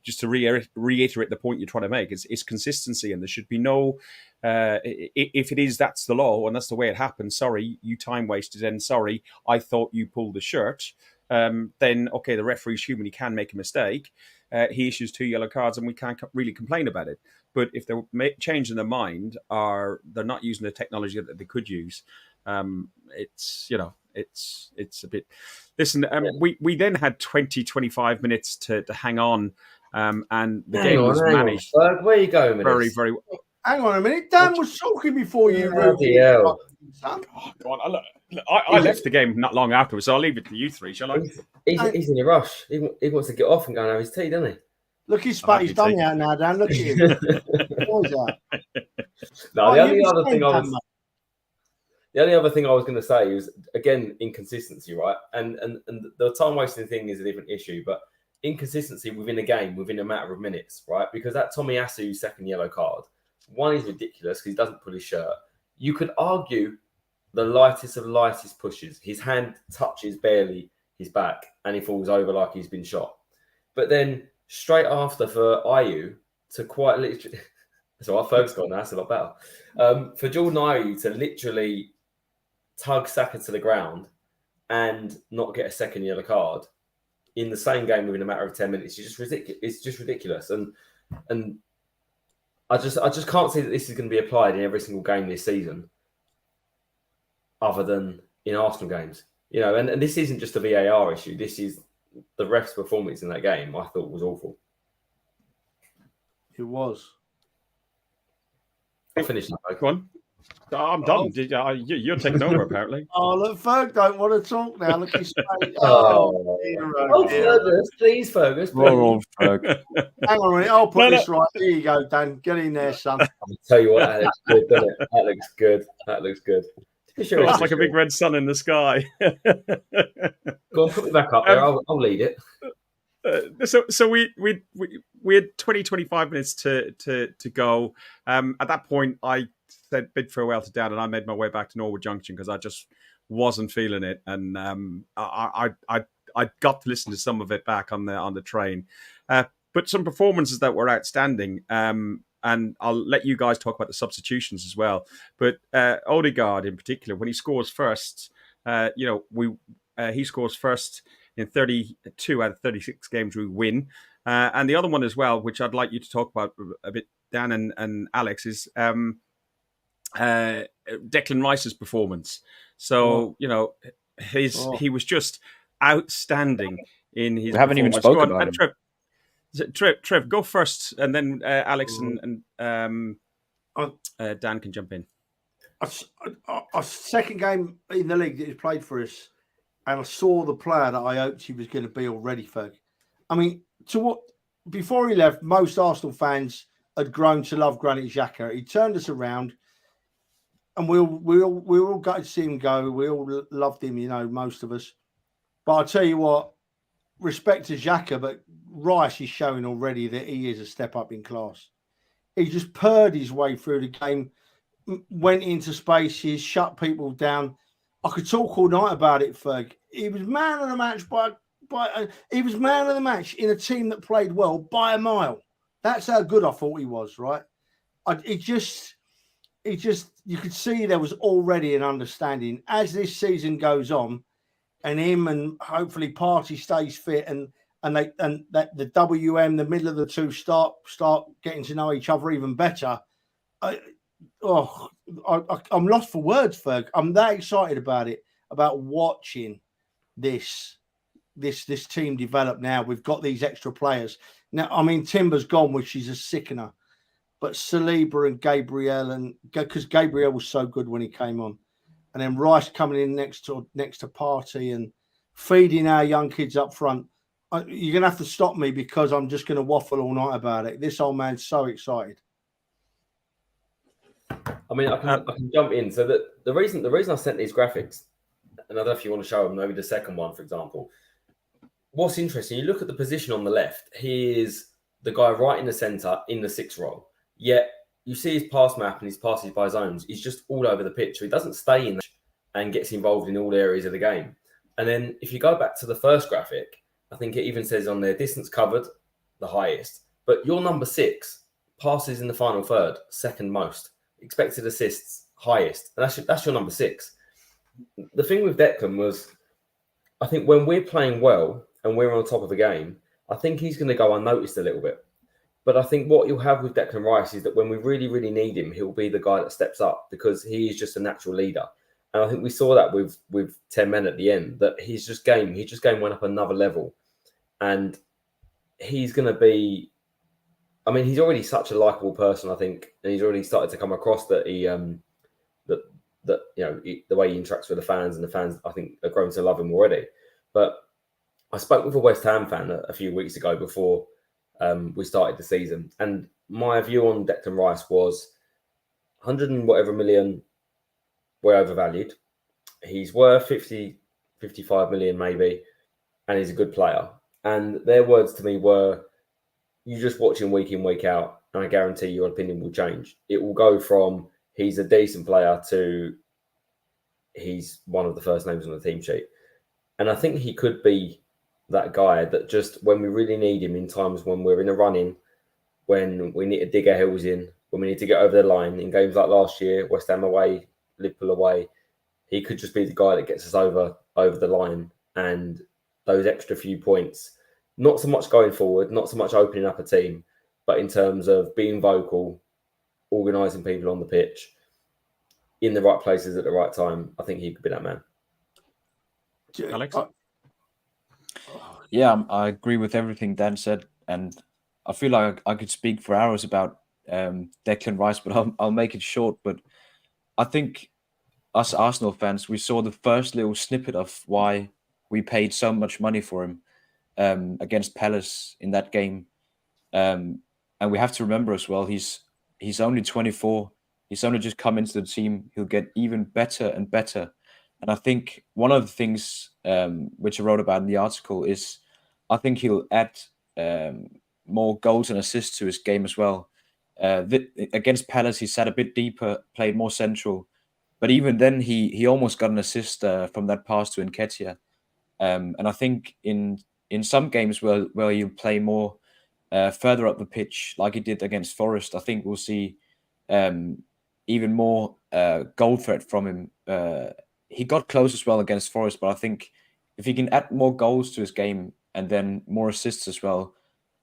B: just to reiterate the point you're trying to make, it's consistency, and there should be no. If it is, that's the law, and that's the way it happened. Sorry, you time wasted, and sorry, I thought you pulled the shirt. Then okay, the referee's human; he can make a mistake. He issues 2 yellow cards, and we can't really complain about it. But if they're changing their mind, or they're not using the technology that they could use, it's it's a bit. Listen, we then had 20-25 minutes to hang on, and the game was managed.
C: Where are you going with
B: very,
C: this?
B: very.
D: Hang on a minute. Dan was talking before you.
C: Bloody hell.
B: Oh, go on. I left the game not long afterwards, so I'll leave it to you three, shall I?
C: He's in a rush. He wants to get off and go and have his tea, doesn't he?
D: Look, his spat. He's done out now, Dan. Look at him. What was that?
C: No, the only other thing I was going to say was, again, inconsistency, right? And the time wasting thing is a different issue, but inconsistency within a game, within a matter of minutes, right? Because that Tomiyasu second yellow card, one is ridiculous because he doesn't pull his shirt. You could argue the lightest of lightest pushes. His hand touches barely his back and he falls over like he's been shot. But then straight after for Ayew to quite literally... So our folks got that's a lot better. For Jordan Ayew to literally tug Saka to the ground and not get a second yellow card in the same game within a matter of 10 minutes is just ridiculous. It's just ridiculous. And I just can't see that this is going to be applied in every single game this season, other than in Arsenal games. You know, and this isn't just a VAR issue. This is the ref's performance in that game. I thought was awful.
D: It was.
C: I finished now.
B: Go on. I'm done. You're taking over, apparently.
D: Oh, look, Ferg don't want to talk now. Look, he's straight.
C: Fergus, please, Fergus.
E: Wrong, Ferg.
D: Hang on a minute. I'll put this right. There you go, Dan. Get in there, son.
C: I'll tell you what, that looks good, doesn't it? That looks good. That looks good. Sure,
B: it's like a big red sun in the sky.
C: Go on, put me back up there. I'll lead it.
B: So we had 20-25 minutes to go. At that point, I said bid farewell to Dan, and I made my way back to Norwood Junction because I just wasn't feeling it, and I got to listen to some of it back on the train. But some performances that were outstanding. And I'll let you guys talk about the substitutions as well. But Odegaard in particular, when he scores first, he scores first in 32 out of 36 games we win. And the other one as well, which I'd like you to talk about a bit, Dan and Alex, is Declan Rice's performance. So, he was just outstanding in his
E: We haven't even spoken about him.
B: Trev, go first, and then Alex and Dan can jump in.
D: A second game in the league that he played for us, and I saw the player that I hoped he was going to be already, Ferg. I mean, before he left, most Arsenal fans had grown to love Granit Xhaka. He turned us around, and we all got to see him go. We all loved him, most of us. But I'll tell you what, respect to Xhaka, but Rice is showing already that he is a step up in class. He just purred his way through the game, went into spaces, shut people down. I could talk all night about it, Ferg. He was man of the match he was man of the match in a team that played well by a mile. That's how good I thought he was, right? You could see there was already an understanding as this season goes on, and him and hopefully Partey stays fit and that the WM, the middle of the two, start getting to know each other even better. I'm lost for words, Ferg. I'm that excited about it, about watching this team develop now. We've got these extra players. Now, I mean, Timber's gone, which is a sickener. But Saliba and Gabriel, because Gabriel was so good when he came on. And then Rice coming in next to Partey and feeding our young kids up front. You're going to have to stop me because I'm just going to waffle all night about it. This old man's so excited.
C: I mean, I can jump in. So the reason I sent these graphics, and I don't know if you want to show them, maybe the second one, for example. What's interesting, you look at the position on the left. He is the guy right in the centre in the 6 role. Yet you see his pass map and his passes by zones. He's just all over the pitch. So he doesn't stay in and gets involved in all areas of the game. And then if you go back to the first graphic, I think it even says on there, distance covered, the highest. But your number 6, passes in the final third, second most. Expected assists, highest. And that's your number 6. The thing with Declan was, I think when we're playing well and we're on top of the game, I think he's going to go unnoticed a little bit. But I think what you'll have with Declan Rice is that when we really, really need him, he'll be the guy that steps up because he is just a natural leader. And I think we saw that with 10 men at the end, that his game went up another level. And he's going to be, I mean, he's already such a likable person, I think, and he's already started to come across that that the way he interacts with the fans, and the fans, I think, are grown to love him already. But I spoke with a West Ham fan a few weeks ago before we started the season, and my view on Declan Rice was 100 and whatever million way overvalued. He's worth 50, 55 million maybe, and he's a good player. And their words to me were, you just watch him week in, week out, and I guarantee your opinion will change. It will go from he's a decent player to he's one of the first names on the team sheet. And I think he could be that guy that just when we really need him in times when we're in a run-in, when we need to dig our heels in, when we need to get over the line, in games like last year, West Ham away, Liverpool away, he could just be the guy that gets us over the line, and those extra few points, not so much going forward, not so much opening up a team, but in terms of being vocal, organising people on the pitch, in the right places at the right time. I think he could be that man.
B: Alex?
H: Yeah, I agree with everything Dan said, and I feel like I could speak for hours about Declan Rice, but I'll make it short. But I think us Arsenal fans, we saw the first little snippet of why we paid so much money for him against Palace in that game. And we have to remember as well, he's only 24. He's only just come into the team. He'll get even better and better. And I think one of the things which I wrote about in the article is I think he'll add more goals and assists to his game as well. Against Palace, he sat a bit deeper, played more central. But even then, he almost got an assist from that pass to Nketiah. And I think in some games where you play more further up the pitch, like he did against Forest, I think we'll see even more goal threat from him. He got close as well against Forest, but I think if he can add more goals to his game and then more assists as well,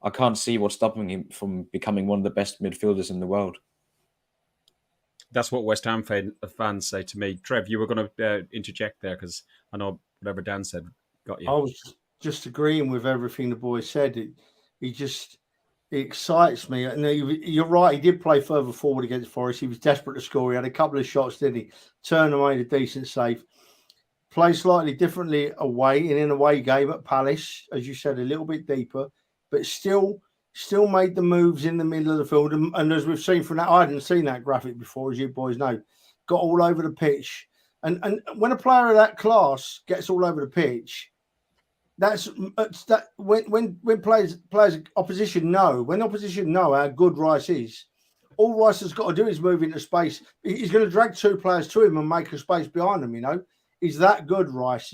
H: I can't see what's stopping him from becoming one of the best midfielders in the world.
B: That's what West Ham fans say to me. Trev, you were going to interject there because I know whatever Dan said got you.
D: I was just agreeing with everything the boy said. It excites me. And you're right, he did play further forward against Forest. He was desperate to score. He had a couple of shots, didn't he? Turner made a decent save. Played slightly differently away in an away game at Palace, as you said, a little bit deeper, but still made the moves in the middle of the field. And as we've seen from that, I hadn't seen that graphic before, as you boys know, got all over the pitch. And when a player of that class gets all over the pitch, that's that when players opposition know how good Rice is, all Rice has got to do is move into space. He's going to drag two players to him and make a space behind them. You know, he's that good, Rice.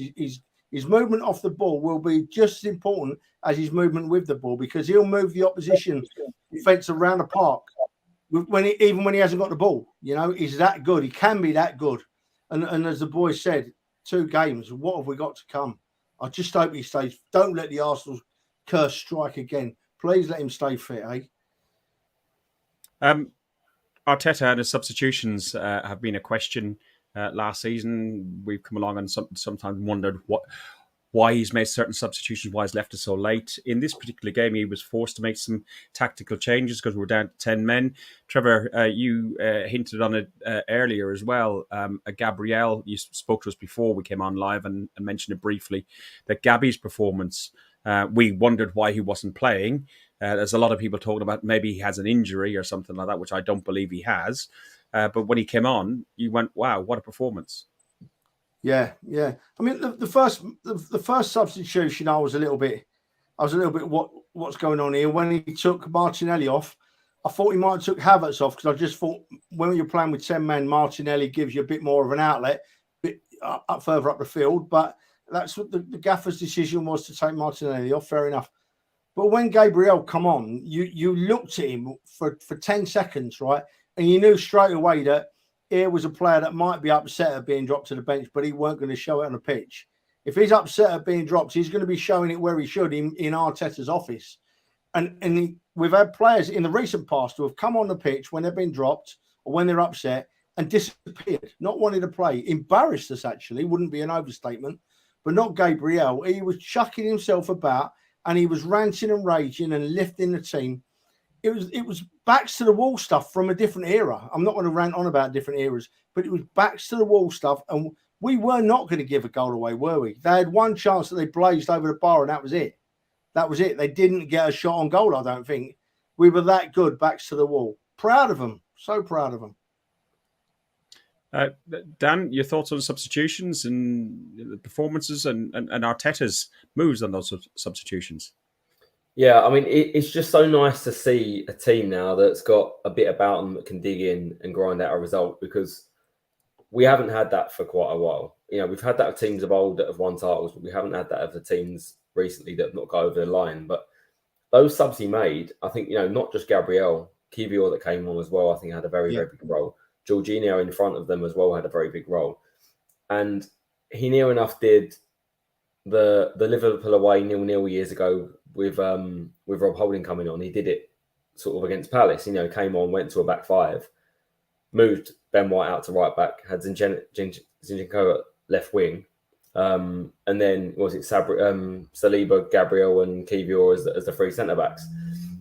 D: His movement off the ball will be just as important as his movement with the ball, because he'll move the opposition defence around the park even when he hasn't got the ball. You know, he's that good. He can be that good. And as the boy said, 2 games. What have we got to come? I just hope he stays. Don't let the Arsenal curse strike again. Please let him stay fit,
B: Arteta and his substitutions have been a question last season. We've come along and sometimes wondered why he's made certain substitutions, why he's left it so late. In this particular game, he was forced to make some tactical changes because we're down to 10 men. Trevor, you hinted on it earlier as well. Gabriel, you spoke to us before we came on live and mentioned it briefly, that Gabby's performance, we wondered why he wasn't playing. There's a lot of people talking about maybe he has an injury or something like that, which I don't believe he has. But when he came on, you went, wow, what a performance.
D: Yeah. I mean, the first substitution, I was a little bit what's going on here. When he took Martinelli off, I thought he might have took Havertz off, because I just thought when you're playing with 10 men, Martinelli gives you a bit more of an outlet, further up the field. But that's what the gaffer's decision was, to take Martinelli off. Fair enough. But when Gabriel come on, you looked at him for 10 seconds, right? And you knew straight away that here was a player that might be upset at being dropped to the bench, but he weren't going to show it on the pitch. If he's upset at being dropped, he's going to be showing it where he should, in Arteta's office. And we've had players in the recent past who have come on the pitch when they've been dropped or when they're upset, and disappeared, not wanting to play. Embarrassed us, actually, wouldn't be an overstatement, but not Gabriel. He was chucking himself about and he was ranting and raging and lifting the team. It was backs to the wall stuff from a different era. I'm not going to rant on about different eras, but it was backs to the wall stuff. And we were not going to give a goal away, were we? They had one chance that they blazed over the bar, and that was it. That was it. They didn't get a shot on goal, I don't think. We were that good, backs to the wall. Proud of them. So proud of them.
B: Dan, your thoughts on substitutions and the performances and Arteta's moves on those substitutions?
C: Yeah, I mean, it's just so nice to see a team now that's got a bit about them that can dig in and grind out a result, because we haven't had that for quite a while. You know, we've had that of teams of old that have won titles, but we haven't had that of the teams recently that have not got over the line. But those subs he made, I think, you know, not just Gabriel, Kiwior that came on as well, I think had a very, very big role. Jorginho in front of them as well had a very big role. And he near enough did the Liverpool away 0-0 years ago with Rob Holding coming on. He did it sort of against Palace. You know, came on, went to a back five, moved Ben White out to right back, had Zinchenko at left wing, and then Saliba, Gabriel, and Kiwior as the three centre backs.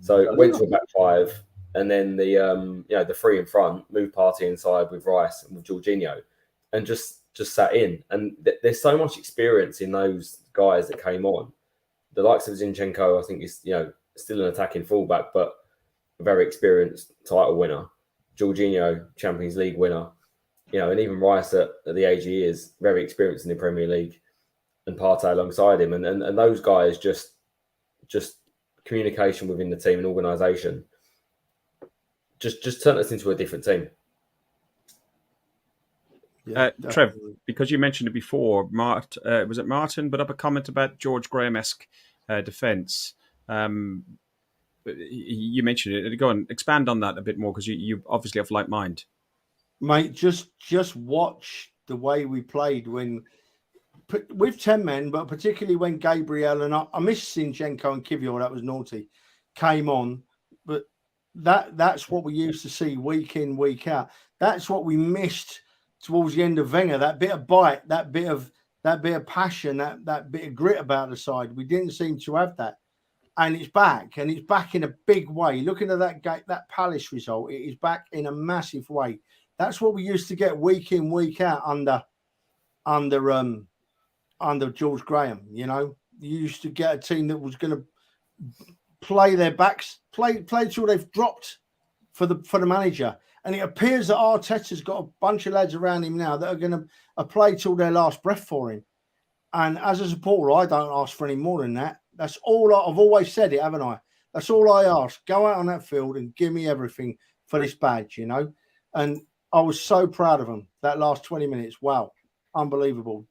C: So went to a back five, and then the three in front, moved Partey inside with Rice and with Jorginho, and just sat in. And there's so much experience in those guys that came on. The likes of Zinchenko, I think, is, you know, still an attacking fullback, but a very experienced title winner. Jorginho, Champions League winner, you know, and even Rice at the age he is, very experienced in the Premier League, and Partey alongside him. And those guys just communication within the team and organisation just turned us into a different team.
B: Yeah, Trev, because you mentioned it before, was it Martin put up a comment about George Graham-esque defence? You mentioned it. Go on, expand on that a bit more, because you obviously have like mind.
D: Mate, just watch the way we played with 10 men, but particularly when Gabriel and I missed Zinchenko and Kiwior, that was naughty, came on. But that's what we used to see week in, week out. That's what we missed towards the end of Wenger, that bit of bite, that bit of passion, that bit of grit about the side. We didn't seem to have that. And it's back in a big way. Looking at that Palace result, it is back in a massive way. That's what we used to get week in, week out under George Graham. You know, you used to get a team that was going to play their backs, play till they've dropped for the manager. And it appears that Arteta's got a bunch of lads around him now that are going to play till their last breath for him. And as a supporter, I don't ask for any more than that. That's all I've always said it, haven't I? That's all I ask. Go out on that field and give me everything for this badge, you know? And I was so proud of them that last 20 minutes. Wow. Unbelievable.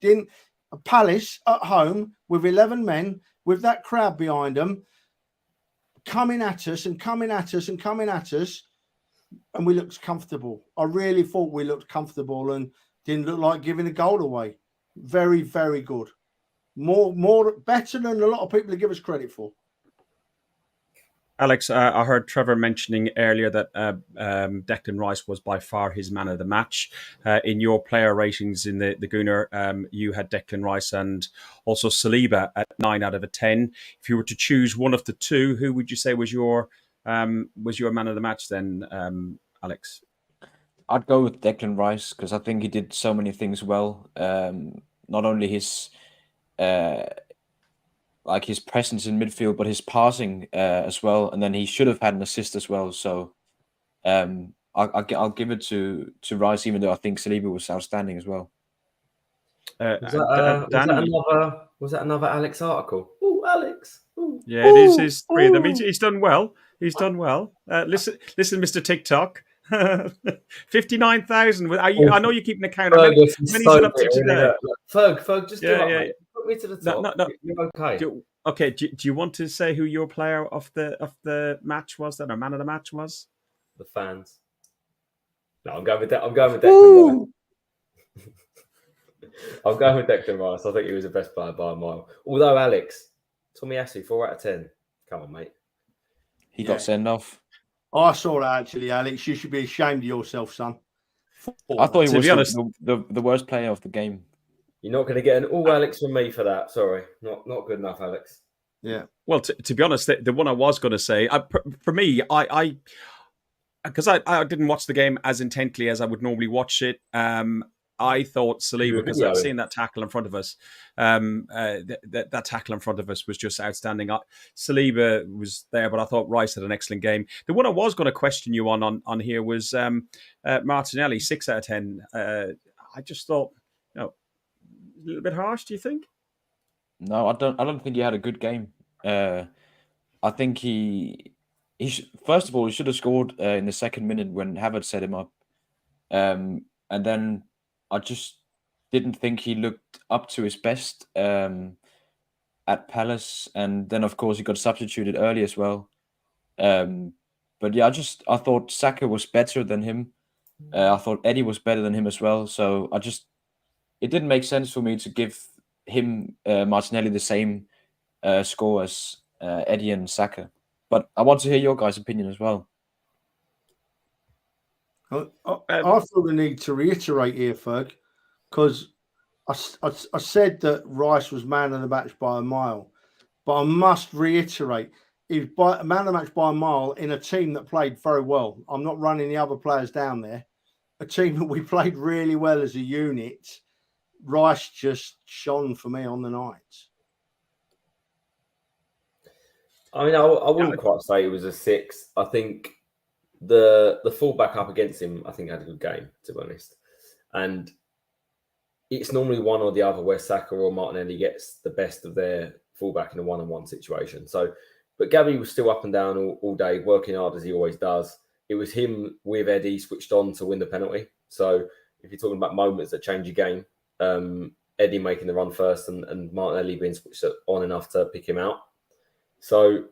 D: Palace at home with 11 men, with that crowd behind them, coming at us, and we looked comfortable. I really thought we looked comfortable and didn't look like giving a goal away. Very, very good. Better than a lot of people give us credit for.
B: Alex, I heard Trevor mentioning earlier that Declan Rice was by far his man of the match. In your player ratings in the Gooner, you had Declan Rice and also Saliba at 9 out of 10. If you were to choose one of the two, who would you say was your man of the match then, Alex?
H: I'd go with Declan Rice, because I think he did so many things well. Not only his his presence in midfield, but his passing as well. And then he should have had an assist as well. So I'll give it to Rice, even though I think Saliba was outstanding as well.
C: Was that another Alex article? Oh, Alex. Ooh.
B: Yeah, it is his three of them. He's done well. He's done well. Listen, Mr. TikTok. 59,000. I know you're keeping account. How many's it up to today?
C: Ferg, just put me to the top.
B: No.
C: You're okay.
B: Okay. Do you want to say who your player of the match was then, or man of the match was?
C: The fans. No, I'm going with that. I'm going with Declan Rice. I'm going with Declan Rice. I think he was the best player by a mile. Although Alex, Tomiyasu, 4 out of 10. Come on, mate.
H: He got sent off.
D: I saw that actually, Alex. You should be ashamed of yourself, son.
H: I thought he
B: To
H: was
B: be honest-
H: the worst player of the game.
C: You're not going to get an all Alex from me for that. Sorry, not good enough, Alex.
D: Yeah.
B: Well, to be honest, the one I was going to say, for me, because I didn't watch the game as intently as I would normally watch it. I thought Saliba, because I've seen that tackle in front of us. That tackle in front of us was just outstanding. Saliba was there, but I thought Rice had an excellent game. The one I was going to question you on here was Martinelli, 6 out of 10. I just thought, a little bit harsh. Do you think?
H: No, I don't think he had a good game. I think he first of all, he should have scored in the second minute when Havertz set him up. And then I just didn't think he looked up to his best at Palace. And then, of course, he got substituted early as well. But yeah, I thought Saka was better than him. I thought Eddie was better than him as well. So it didn't make sense for me to give him, Martinelli, the same score as Eddie and Saka. But I want to hear your guys' opinion as well.
D: I feel the need to reiterate here, Ferg, because I said that Rice was man of the match by a mile, but I must reiterate, he's man of the match by a mile in a team that played very well. I'm not running the other players down there. A team that we played really well as a unit. Rice just shone for me on the night.
C: I mean, I wouldn't quite say it was a 6. I think the fullback up against him, I think, had a good game, to be honest. And it's normally one or the other where Saka or Martinelli gets the best of their fullback in a one-on-one situation. So, but Gabby was still up and down all day, working hard as he always does. It was him with Eddie switched on to win the penalty. So if you're talking about moments that change your game, Eddie making the run first and Martinelli being switched on enough to pick him out. So,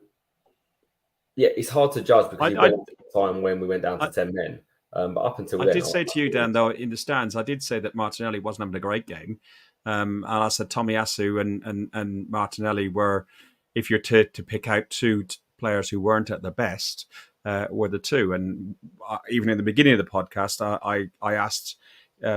C: yeah, it's hard to judge because he went at the time when we went down to 10 men. But up until then...
B: I did say to you, Dan, though, in the stands, I did say that Martinelli wasn't having a great game. And I said Tomiyasu and Martinelli were, if you're to pick out two players who weren't at their best, were the two. And even in the beginning of the podcast, I asked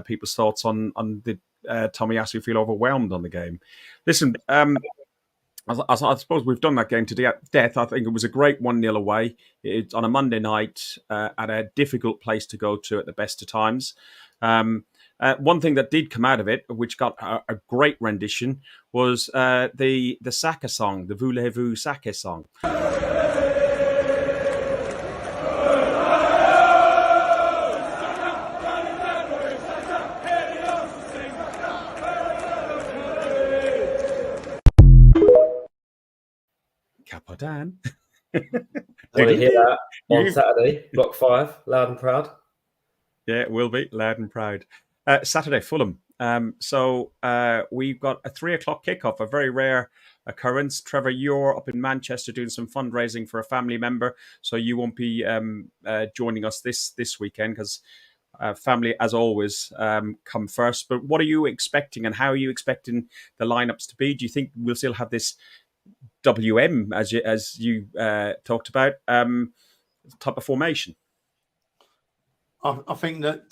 B: people's thoughts on did Tomiyasu feel overwhelmed on the game. Listen, I suppose we've done that game to death. I think it was a great 1-0 away. It's on a Monday night at a difficult place to go to at the best of times. One thing that did come out of it, which got a great rendition, was the Saka song, the Voulez-vous Saka song. Capodan.
C: Want to hear that on Saturday, Block 5, loud and proud?
B: Yeah, it will be loud and proud. Saturday, Fulham. So we've got a 3:00 kickoff, a very rare occurrence. Trevor, you're up in Manchester doing some fundraising for a family member, so you won't be joining us this weekend because family, as always, come first. But what are you expecting, and how are you expecting the lineups to be? Do you think we'll still have this WM as you talked about type of formation?
D: I think that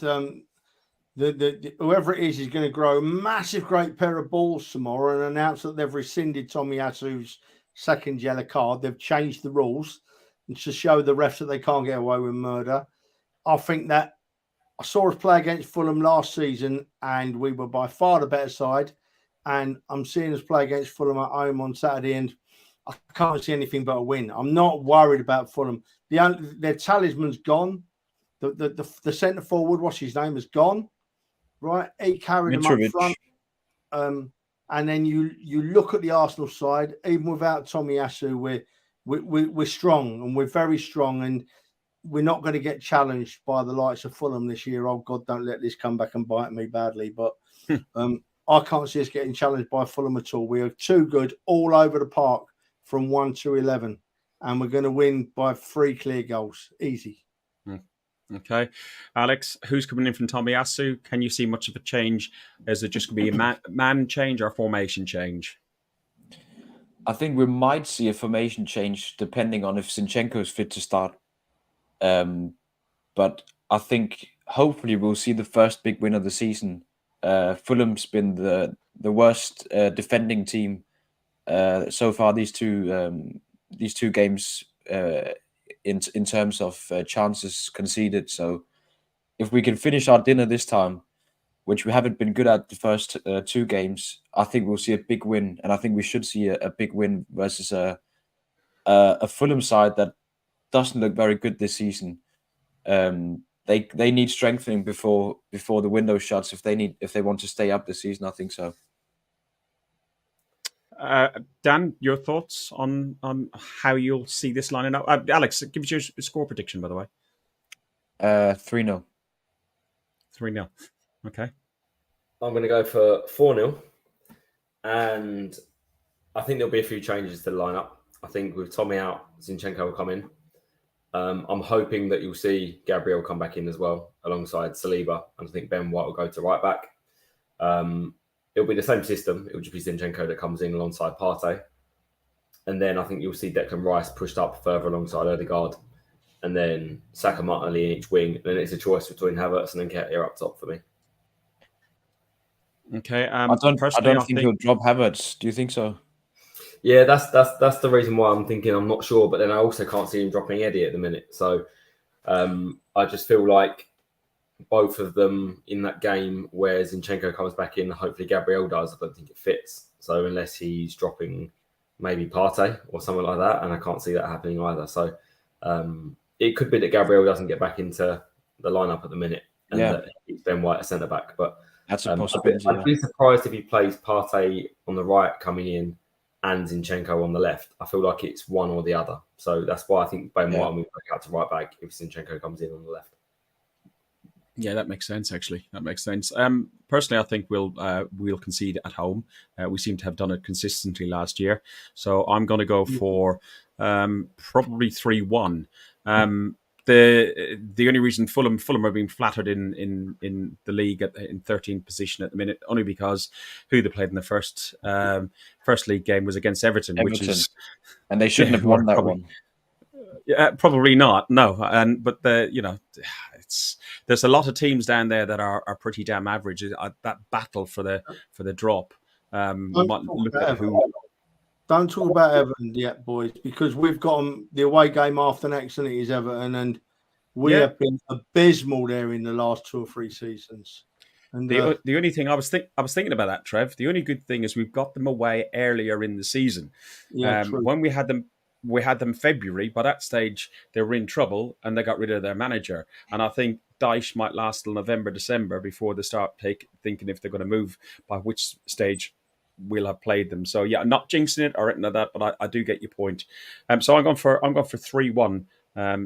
D: the whoever it is going to grow a massive, great pair of balls tomorrow and announce that they've rescinded Tomiyasu's second yellow card. They've changed the rules to show the refs that they can't get away with murder. I think that I saw us play against Fulham last season and we were by far the better side. And I'm seeing us play against Fulham at home on Saturday and I can't see anything but a win. I'm not worried about Fulham. Their talisman's gone. The centre forward, what's his name, is gone. Right, he carried them up front. And then you look at the Arsenal side. Even without Tomiyasu, we're strong and we're very strong, and we're not going to get challenged by the likes of Fulham this year. Oh God, don't let this come back and bite me badly. But I can't see us getting challenged by Fulham at all. We are too good all over the park from 1 to 11, and we're going to win by 3 clear goals, easy.
B: Okay, Alex, who's coming in from Tomiyasu? Can you see much of a change? Is it just going to be a man change or a formation change?
H: I think we might see a formation change depending on if Zinchenko is fit to start. But I think hopefully we'll see the first big win of the season. Fulham's been the worst defending team so far. These two games in terms of chances conceded. So if we can finish our dinner this time, which we haven't been good at the first two games, I think we'll see a big win, and I think we should see a big win versus a Fulham side that doesn't look very good this season. They need strengthening before the window shuts if they want to stay up this season. I think so.
B: Dan, your thoughts on how you'll see this lining up? Alex, give us your score prediction, by the way.
H: 3-0.
B: 3-0. Okay.
C: I'm going to go for 4-0. And I think there'll be a few changes to the lineup. I think with Tommy out, Zinchenko will come in. I'm hoping that you'll see Gabriel come back in as well, alongside Saliba. And I think Ben White will go to right back. It'll be the same system. It'll just be Zinchenko that comes in alongside Partey. And then I think you'll see Declan Rice pushed up further alongside Odegaard. And then Saka, Martinelli in each wing. And then it's a choice between Havertz and Nketiah up top for me.
B: Okay.
H: I don't think he'll drop Havertz. Do you think so?
C: Yeah, that's the reason why I'm thinking I'm not sure. But then I also can't see him dropping Eddie at the minute. So I just feel like both of them in that game where Zinchenko comes back in, hopefully Gabriel does. I don't think it fits. So unless he's dropping maybe Partey or something like that, and I can't see that happening either. So it could be that Gabriel doesn't get back into the lineup at the minute, and that it's Ben White a centre back. But
H: that's a possibility.
C: I'd be surprised if he plays Partey on the right coming in and Zinchenko on the left. I feel like it's one or the other. So that's why I think Ben White will move back out to right back if Zinchenko comes in on the left.
B: Yeah, that makes sense. Actually, that makes sense. Personally, I think we'll concede at home. We seem to have done it consistently last year, so I'm going to go for probably 3-1. The only reason Fulham are being flattered in the league in 13th position at the minute, only because who they played in the first league game was against Everton, which is,
H: and they shouldn't have won that one.
B: Yeah, probably not. No, but there's a lot of teams down there that are pretty damn average. That battle for the drop.
D: Don't talk about Everton yet, boys, because we've got them the away game after next, and it is Everton, and we have been abysmal there in the last 2 or 3 seasons. And
B: the only thing I was thinking about that, Trev. The only good thing is we've got them away earlier in the season.
D: Yeah,
B: when we had them February. By that stage, they were in trouble, and they got rid of their manager. And I think Dyche might last till November, December before they start thinking if they're going to move, by which stage we'll have played them. So yeah, not jinxing it or anything like that, but I do get your point. So I'm going for 3-1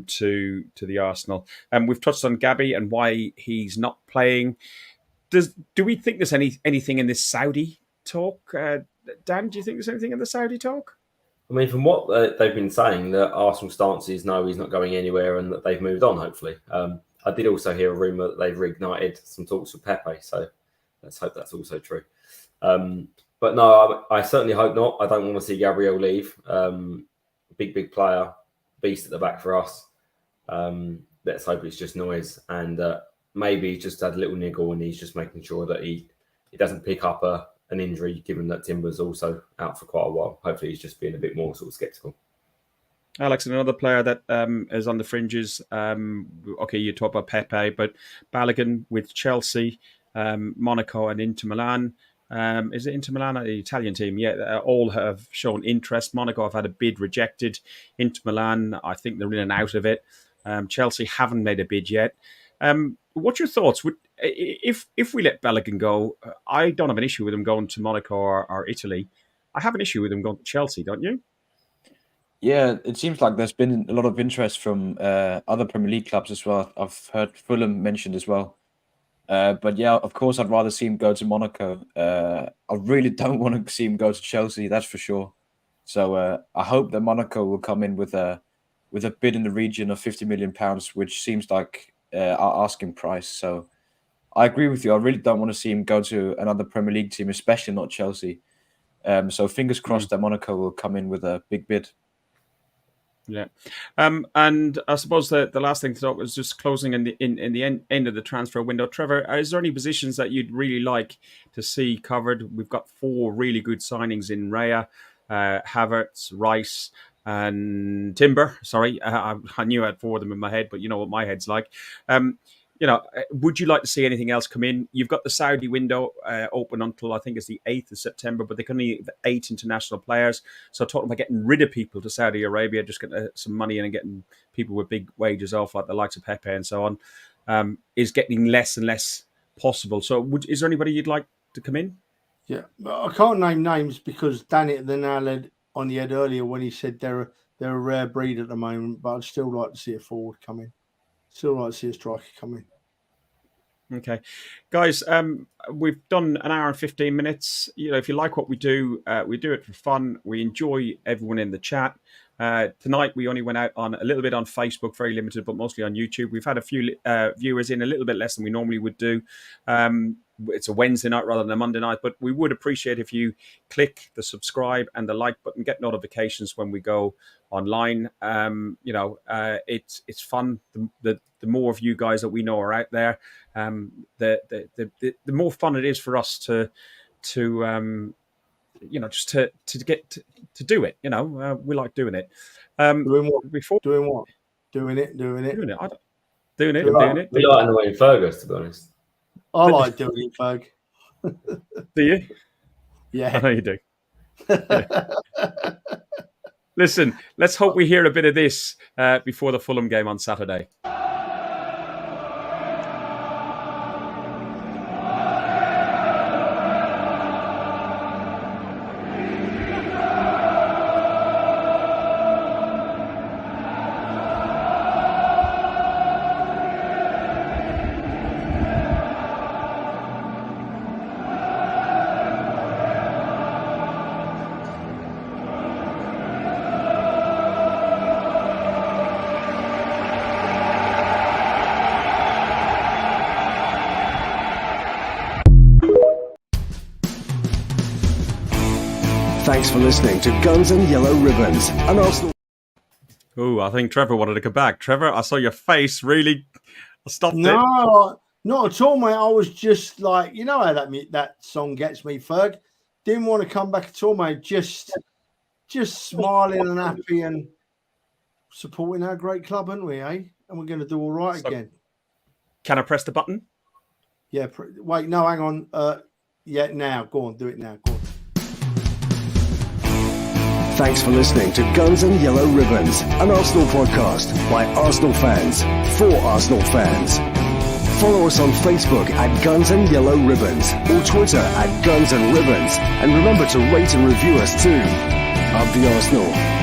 B: to the Arsenal. We've touched on Gabby and why he's not playing. Do we think there's anything in this Saudi talk? Dan, do you think there's anything in the Saudi talk?
C: I mean, from what they've been saying, that Arsenal stance is no, he's not going anywhere, and that they've moved on, hopefully. I did also hear a rumour that they've reignited some talks with Pepe, so let's hope that's also true. But no, I certainly hope not. I don't want to see Gabriel leave. Big player, beast at the back for us. Let's hope it's just noise, and maybe he's just had a little niggle, and he's just making sure that he doesn't pick up an injury, given that Timber's also out for quite a while. Hopefully he's just being a bit more sort of sceptical.
B: Alex, another player that is on the fringes. Okay, you talk about Pepe, but Balogun with Chelsea, Monaco and Inter Milan. Is it Inter Milan, the Italian team? Yeah, all have shown interest. Monaco have had a bid rejected. Inter Milan, I think they're in and out of it. Chelsea haven't made a bid yet. What's your thoughts? If we let Balogun go, I don't have an issue with him going to Monaco or Italy. I have an issue with him going to Chelsea, don't you?
H: Yeah, it seems like there's been a lot of interest from other Premier League clubs as well. I've heard Fulham mentioned as well. But yeah, of course, I'd rather see him go to Monaco. I really don't want to see him go to Chelsea, that's for sure. So I hope that Monaco will come in with a bid in the region of £50 million, which seems like our asking price. So I agree with you. I really don't want to see him go to another Premier League team, especially not Chelsea. So fingers crossed that Monaco will come in with a big bid.
B: Yeah, and I suppose the last thing to talk was just closing in the end of the transfer window. Trevor, is there any positions that you'd really like to see covered? We've got 4 really good signings in Raya, Havertz, Rice, and Timber. Sorry, I knew I had 4 of them in my head, but you know what my head's like. Would you like to see anything else come in? You've got the Saudi window open until I think it's the 8th of September, but they can only have 8 international players. So talking about getting rid of people to Saudi Arabia, just getting some money in and getting people with big wages off, like the likes of Pepe and so on, is getting less and less possible. So is there anybody you'd like to come in?
D: Yeah, I can't name names because Dan hit the nail on the head earlier when he said they're a rare breed at the moment, but I'd still like to see a forward come in. Still like to see a striker come in.
B: Okay, guys, we've done an hour and 15 minutes. If you like what we do it for fun. We enjoy everyone in the chat. Tonight we only went out on a little bit on Facebook, very limited, but mostly on YouTube. We've had a few viewers in, a little bit less than we normally would do. It's a Wednesday night rather than a Monday night, but we would appreciate if you click the subscribe and the like button, get notifications when we go online. It's fun. The more of you guys that we know are out there, the more fun it is for us to just to get to do it. We like doing it.
D: Doing what?
B: Before
D: doing what? Doing it.
B: Doing it.
C: We like annoying Fergus, to be honest.
D: I like doing it, Ferg.
B: Do you?
D: Yeah.
B: I know you do. Yeah. Listen, let's hope we hear a bit of this before the Fulham game on Saturday.
A: Thanks for listening to Guns and Yellow Ribbons, an Arsenal.
B: Oh, I think Trevor wanted to come back. Trevor, I saw your face really. I stopped it.
D: No, not at all, mate. I was just like, you know how that song gets me, Ferg. Didn't want to come back at all, mate. Just smiling and happy and supporting our great club, aren't we, eh? And we're going to do all right again.
B: Can I press the button?
D: Yeah. Wait, no, hang on. Yeah, now. Go on, do it now. Go on.
A: Thanks for listening to Guns and Yellow Ribbons, an Arsenal podcast by Arsenal fans for Arsenal fans. Follow us on Facebook at Guns and Yellow Ribbons or Twitter at Guns and Ribbons. And remember to rate and review us too. Up the Arsenal.